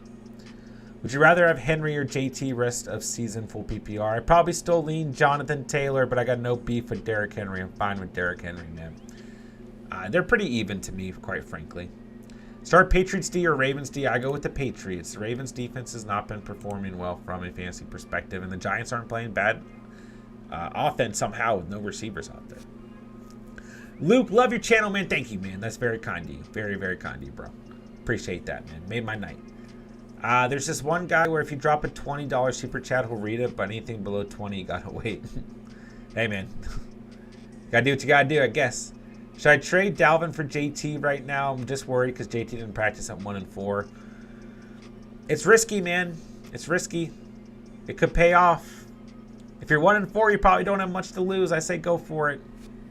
Would you rather have Henry or JT rest of season full PPR? I'd probably still lean Jonathan Taylor, but I got no beef with Derrick Henry. I'm fine with Derrick Henry, man. They're pretty even to me, quite frankly. Start Patriots D or Ravens D? I go with the Patriots. The Ravens defense has not been performing well from a fantasy perspective, and the Giants aren't playing bad offense somehow with no receivers out there. Luke, love your channel, man. Thank you, man. That's very kind of you. Very, very kind of you, bro. Appreciate that, man. Made my night. There's this one guy where if you drop a $20 super chat, he'll read it, but anything below 20, you gotta wait. Hey, man. Gotta do what you gotta do, I guess. Should I trade Dalvin for JT right now? I'm just worried because JT didn't practice at 1 and 4. It's risky, man. It's risky. It could pay off. If you're 1 and 4, you probably don't have much to lose. I say go for it.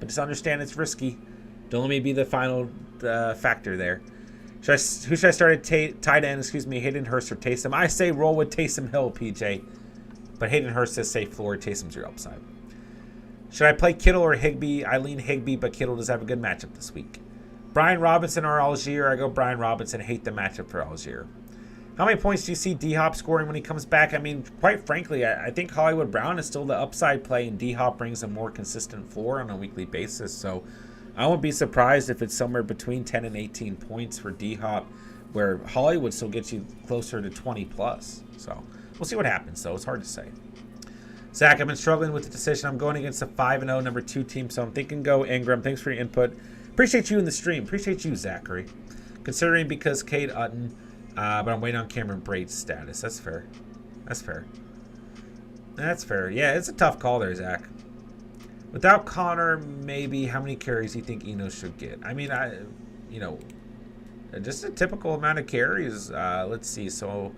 But just understand it's risky. Don't let me be the final factor there. Who should I start at tight end? Hayden Hurst or Taysom? I say roll with Taysom Hill, PJ. But Hayden Hurst says safe floor. Taysom's your upside. Should I play Kittle or Higbee? I lean Higbee, but Kittle does have a good matchup this week. Brian Robinson or Algier? I go Brian Robinson. Hate the matchup for Algier. How many points do you see D-Hop scoring when he comes back? I mean, quite frankly, I think Hollywood Brown is still the upside play, and D-Hop brings a more consistent floor on a weekly basis. So I won't be surprised if it's somewhere between 10 and 18 points for D-Hop, where Hollywood still gets you closer to 20 plus. So we'll see what happens, though. It's hard to say. Zach, I've been struggling with the decision. I'm going against a 5-0 number 2 team, so I'm thinking go Ingram. Thanks for your input. Appreciate you in the stream. Appreciate you, Zachary. Considering because Cade Utton, but I'm waiting on Cameron Braid's status. That's fair. That's fair. That's fair. Yeah, it's a tough call there, Zach. Without Connor, maybe how many carries do you think Eno should get? I mean, just a typical amount of carries. Let's see. So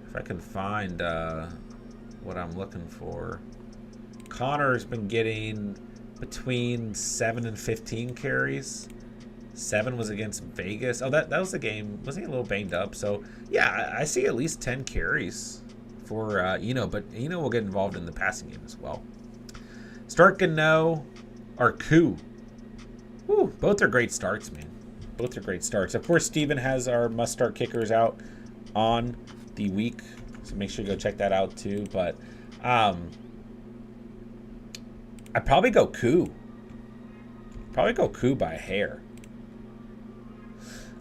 if I can find what I'm looking for. Connor's been getting between 7 and 15 carries. 7 was against Vegas. Oh, that was the game. Wasn't he a little banged up? So, yeah, I see at least 10 carries for Eno, but Eno will get involved in the passing game as well. Start Gano or Koo. Woo, both are great starts, man. Both are great starts. Of course, Steven has our must-start kickers out on the week, so make sure you go check that out too. But I'd probably go Koo. Probably go Koo by a hair.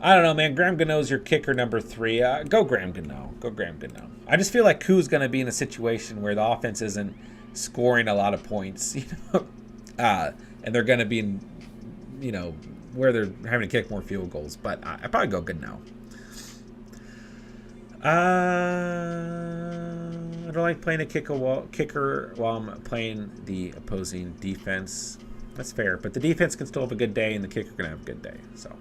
I don't know, man. Graham Gano's your kicker number 3. Go Graham Gano. Go Graham Gano. I just feel like Koo's going to be in a situation where the offense isn't scoring a lot of points, and they're going to be in, where they're having to kick more field goals. But I probably go Gano. I don't like playing a kicker while I'm playing the opposing defense. That's fair, but the defense can still have a good day, and the kicker can have a good day. So.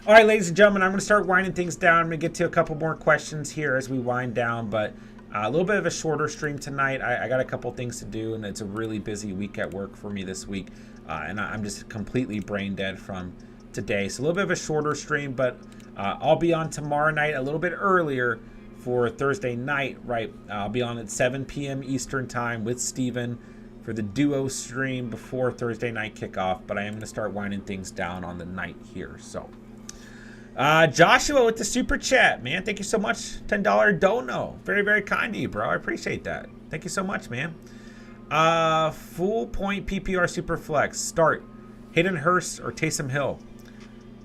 All right, ladies and gentlemen, I'm going to start winding things down. I'm going to get to a couple more questions here as we wind down, but a little bit of a shorter stream tonight. I got a couple things to do, and it's a really busy week at work for me this week, and I'm just completely brain dead from today. So a little bit of a shorter stream, but I'll be on tomorrow night a little bit earlier for Thursday night, right? I'll be on at 7 p.m. Eastern time with Steven for the duo stream before Thursday night kickoff, but I am going to start winding things down on the night here, so... Joshua with the super chat, man. Thank you so much. $10 dono. Very, very kind of you, bro. I appreciate that. Thank you so much, man. Full point PPR super flex. Start Hayden Hurst or Taysom Hill.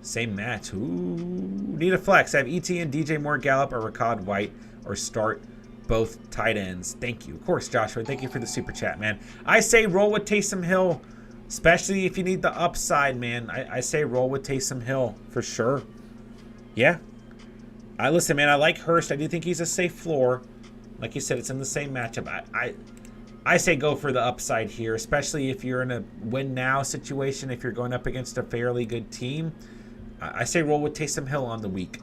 Same match. Ooh, need a flex. I have ETN, DJ Moore, Gallup, or Rachaad White, or start both tight ends. Thank you. Of course, Joshua. Thank you for the super chat, man. I say roll with Taysom Hill, especially if you need the upside, man. I say roll with Taysom Hill for sure. Yeah. Listen, man, I like Hurst. I do think he's a safe floor. Like you said, it's in the same matchup. I say go for the upside here, especially if you're in a win-now situation, if you're going up against a fairly good team. I say roll with Taysom Hill on the week.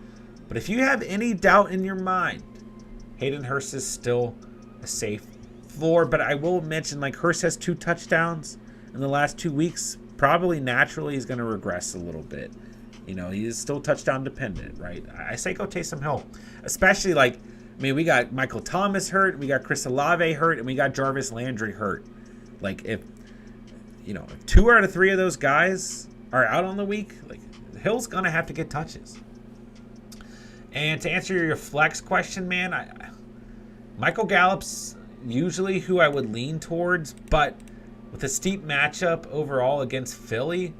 But if you have any doubt in your mind, Hayden Hurst is still a safe floor. But I will mention, like, Hurst has 2 touchdowns in the last 2 weeks. Probably naturally he's going to regress a little bit. He is still touchdown dependent, right? I say go Taysom Hill. Especially, we got Michael Thomas hurt, we got Chris Olave hurt, and we got Jarvis Landry hurt. Like, if 2 out of 3 of those guys are out on the week, Hill's going to have to get touches. And to answer your flex question, man, Michael Gallup's usually who I would lean towards, but with a steep matchup overall against Philly,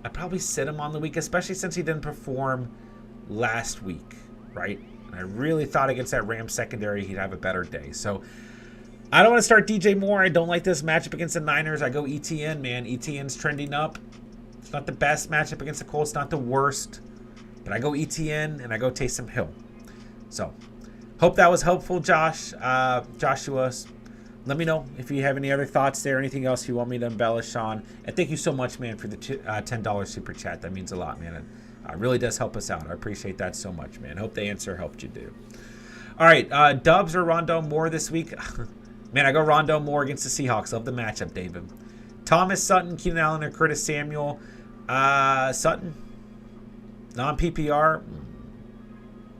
I'd probably sit him on the week, especially since he didn't perform last week, right? And I really thought against that Rams secondary he'd have a better day. So I don't want to start DJ Moore. I don't like this matchup against the Niners. I go ETN, man. ETN's trending up. It's not the best matchup against the Colts. It's not the worst. But I go ETN and I go Taysom Hill. So hope that was helpful, Joshua. Let me know if you have any other thoughts there, anything else you want me to embellish on. And thank you so much, man, for the $10 super chat. That means a lot, man. It really does help us out. I appreciate that so much, man. Hope the answer helped you do. All right, Dubs or Rondale Moore this week? Man, I go Rondale Moore against the Seahawks. Love the matchup, David. Thomas, Sutton, Keenan Allen, or Curtis Samuel. Sutton. Non-PPR.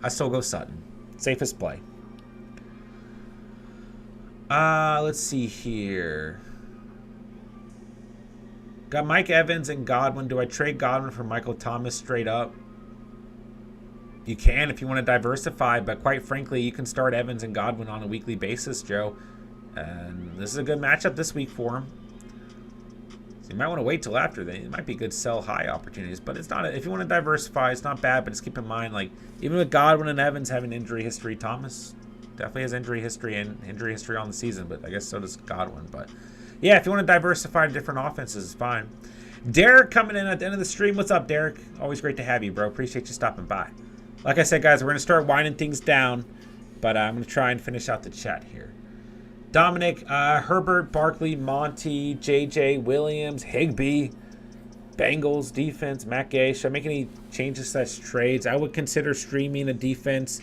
I still go Sutton. Safest play. Let's see here. Got Mike Evans and Godwin. Do I trade Godwin for Michael Thomas straight up? You can if you want to diversify, but quite frankly, you can start Evans and Godwin on a weekly basis, Joe. And this is a good matchup this week for him. So you might want to wait till after. It might be good sell high opportunities, but it's not. If you want to diversify, it's not bad. But just keep in mind, even with Godwin and Evans having injury history, Thomas definitely has injury history on the season, but I guess so does Godwin. But yeah, if you want to diversify to different offenses, it's fine. Derek coming in at the end of the stream. What's up, Derek? Always great to have you, bro. Appreciate you stopping by. Like I said, guys, we're going to start winding things down, but I'm going to try and finish out the chat here. Dominic, Herbert, Barkley, Monty, JJ, Williams, Higbee, Bengals, defense, Matt Gay. Should I make any changes to trades? I would consider streaming a defense.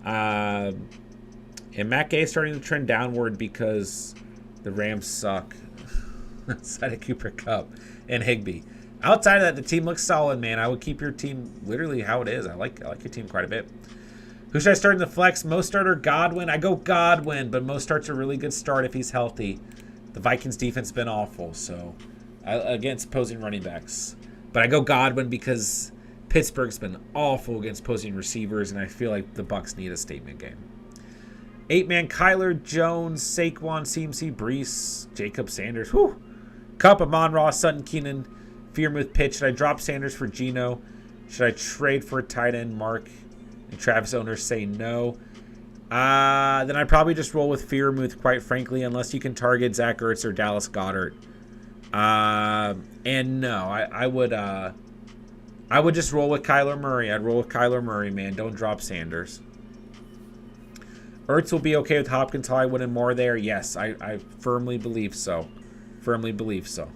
And Matt Gay is starting to trend downward because the Rams suck. Outside of Cooper Kupp and Higbee. Outside of that, the team looks solid, man. I would keep your team literally how it is. I like your team quite a bit. Who should I start in the flex? Most starter, Godwin. I go Godwin, but most starts a really good start if he's healthy. The Vikings defense has been awful, so against opposing running backs. But I go Godwin because Pittsburgh's been awful against opposing receivers, and I feel like the Bucs need a statement game. 8-man, Kyler, Jones, Saquon, CMC, Brees, Jacob Sanders. Whew. Cup, Amon-Ra, Sutton, Keenan, Fearmouth, Pitch. Should I drop Sanders for Geno? Should I trade for a tight end, Mark? And Travis owners say no. Then I'd probably just roll with Fearmouth, quite frankly, unless you can target Zach Ertz or Dallas Goedert. And no, I would just roll with Kyler Murray. I'd roll with Kyler Murray, man. Don't drop Sanders. Ertz will be okay with Hopkins, Hollywood, and more there. Yes, I firmly believe so. Firmly believe so.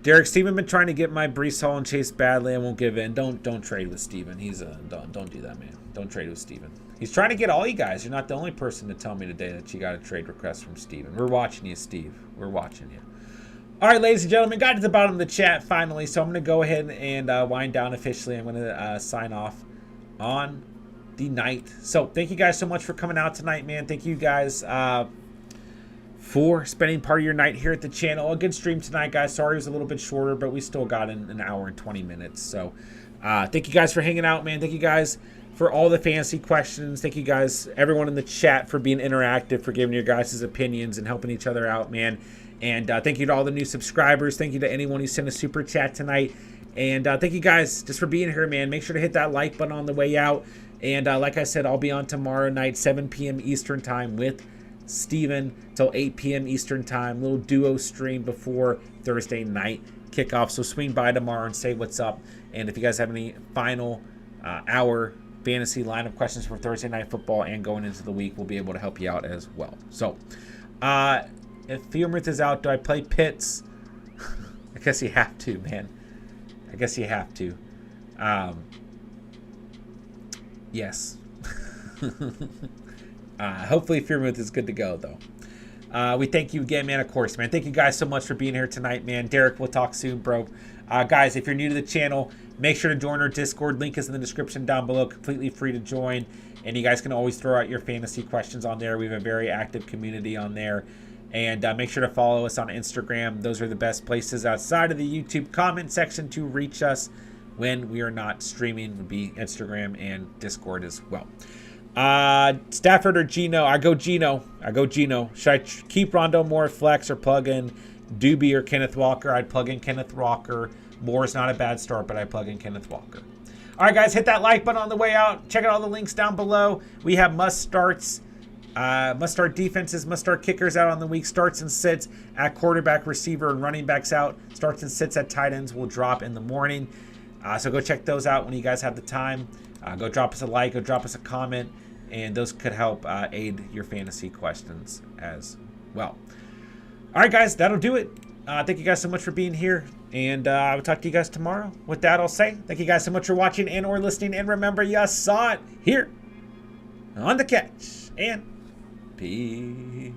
Derek, Steven been trying to get my Brees Hall and Chase badly. I won't give in. Don't trade with Steven. He's don't do that, man. Don't trade with Steven. He's trying to get all you guys. You're not the only person to tell me today that you got a trade request from Steven. We're watching you, Steve. We're watching you. All right, ladies and gentlemen, got to the bottom of the chat finally, so I'm going to go ahead and wind down officially. I'm going to sign off on the night. So thank you guys so much for coming out tonight, man. Thank you guys for spending part of your night here at the channel. A good stream tonight, guys. Sorry it was a little bit shorter, but we still got an hour and 20 minutes. So thank you guys for hanging out, man. Thank you guys for all the fantasy questions. Thank you guys, everyone in the chat, for being interactive, for giving your guys' opinions and helping each other out, man. And thank you to all the new subscribers. Thank you to anyone who sent a super chat tonight. And thank you guys just for being here, man. Make sure to hit that like button on the way out. And like I said, I'll be on tomorrow night, 7 p.m. Eastern time with Steven till 8 p.m. Eastern time. Little duo stream before Thursday night kickoff. So swing by tomorrow and say what's up. And if you guys have any final hour fantasy lineup questions for Thursday Night Football and going into the week, we'll be able to help you out as well. So if Fearmouth is out, do I play Pitts? I guess you have to, man. I guess you have to. Yes. Hopefully Fearmouth is good to go, though. We thank you again, man, of course, man. Thank you guys so much for being here tonight, man. Derek, we'll talk soon, bro. Guys, if you're new to the channel, make sure to join our Discord. Link is in the description down below. Completely free to join. And you guys can always throw out your fantasy questions on there. We have a very active community on there. And make sure to follow us on Instagram. Those are the best places outside of the YouTube comment section to reach us when we are not streaming. Would be Instagram and Discord as well. Stafford or Geno? I go Geno. Should I keep Rondo Moore flex or plug in Doobie or Kenneth Walker? I'd plug in Kenneth Walker. Moore is not a bad start, but I plug in Kenneth Walker. All right, guys, hit that like button on the way out. Check out all the links down below. We have must-start defenses, must-start kickers out on the week. Starts and sits at quarterback, receiver, and running backs out. Starts and sits at tight ends will drop in the morning. So go check those out when you guys have the time. Go drop us a like, go drop us a comment, and those could help aid your fantasy questions as well. All right, guys, that'll do it. Thank you guys so much for being here, and I will talk to you guys tomorrow. With that, I'll say thank you guys so much for watching and or listening, and remember, you saw it here on The Catch, and peace.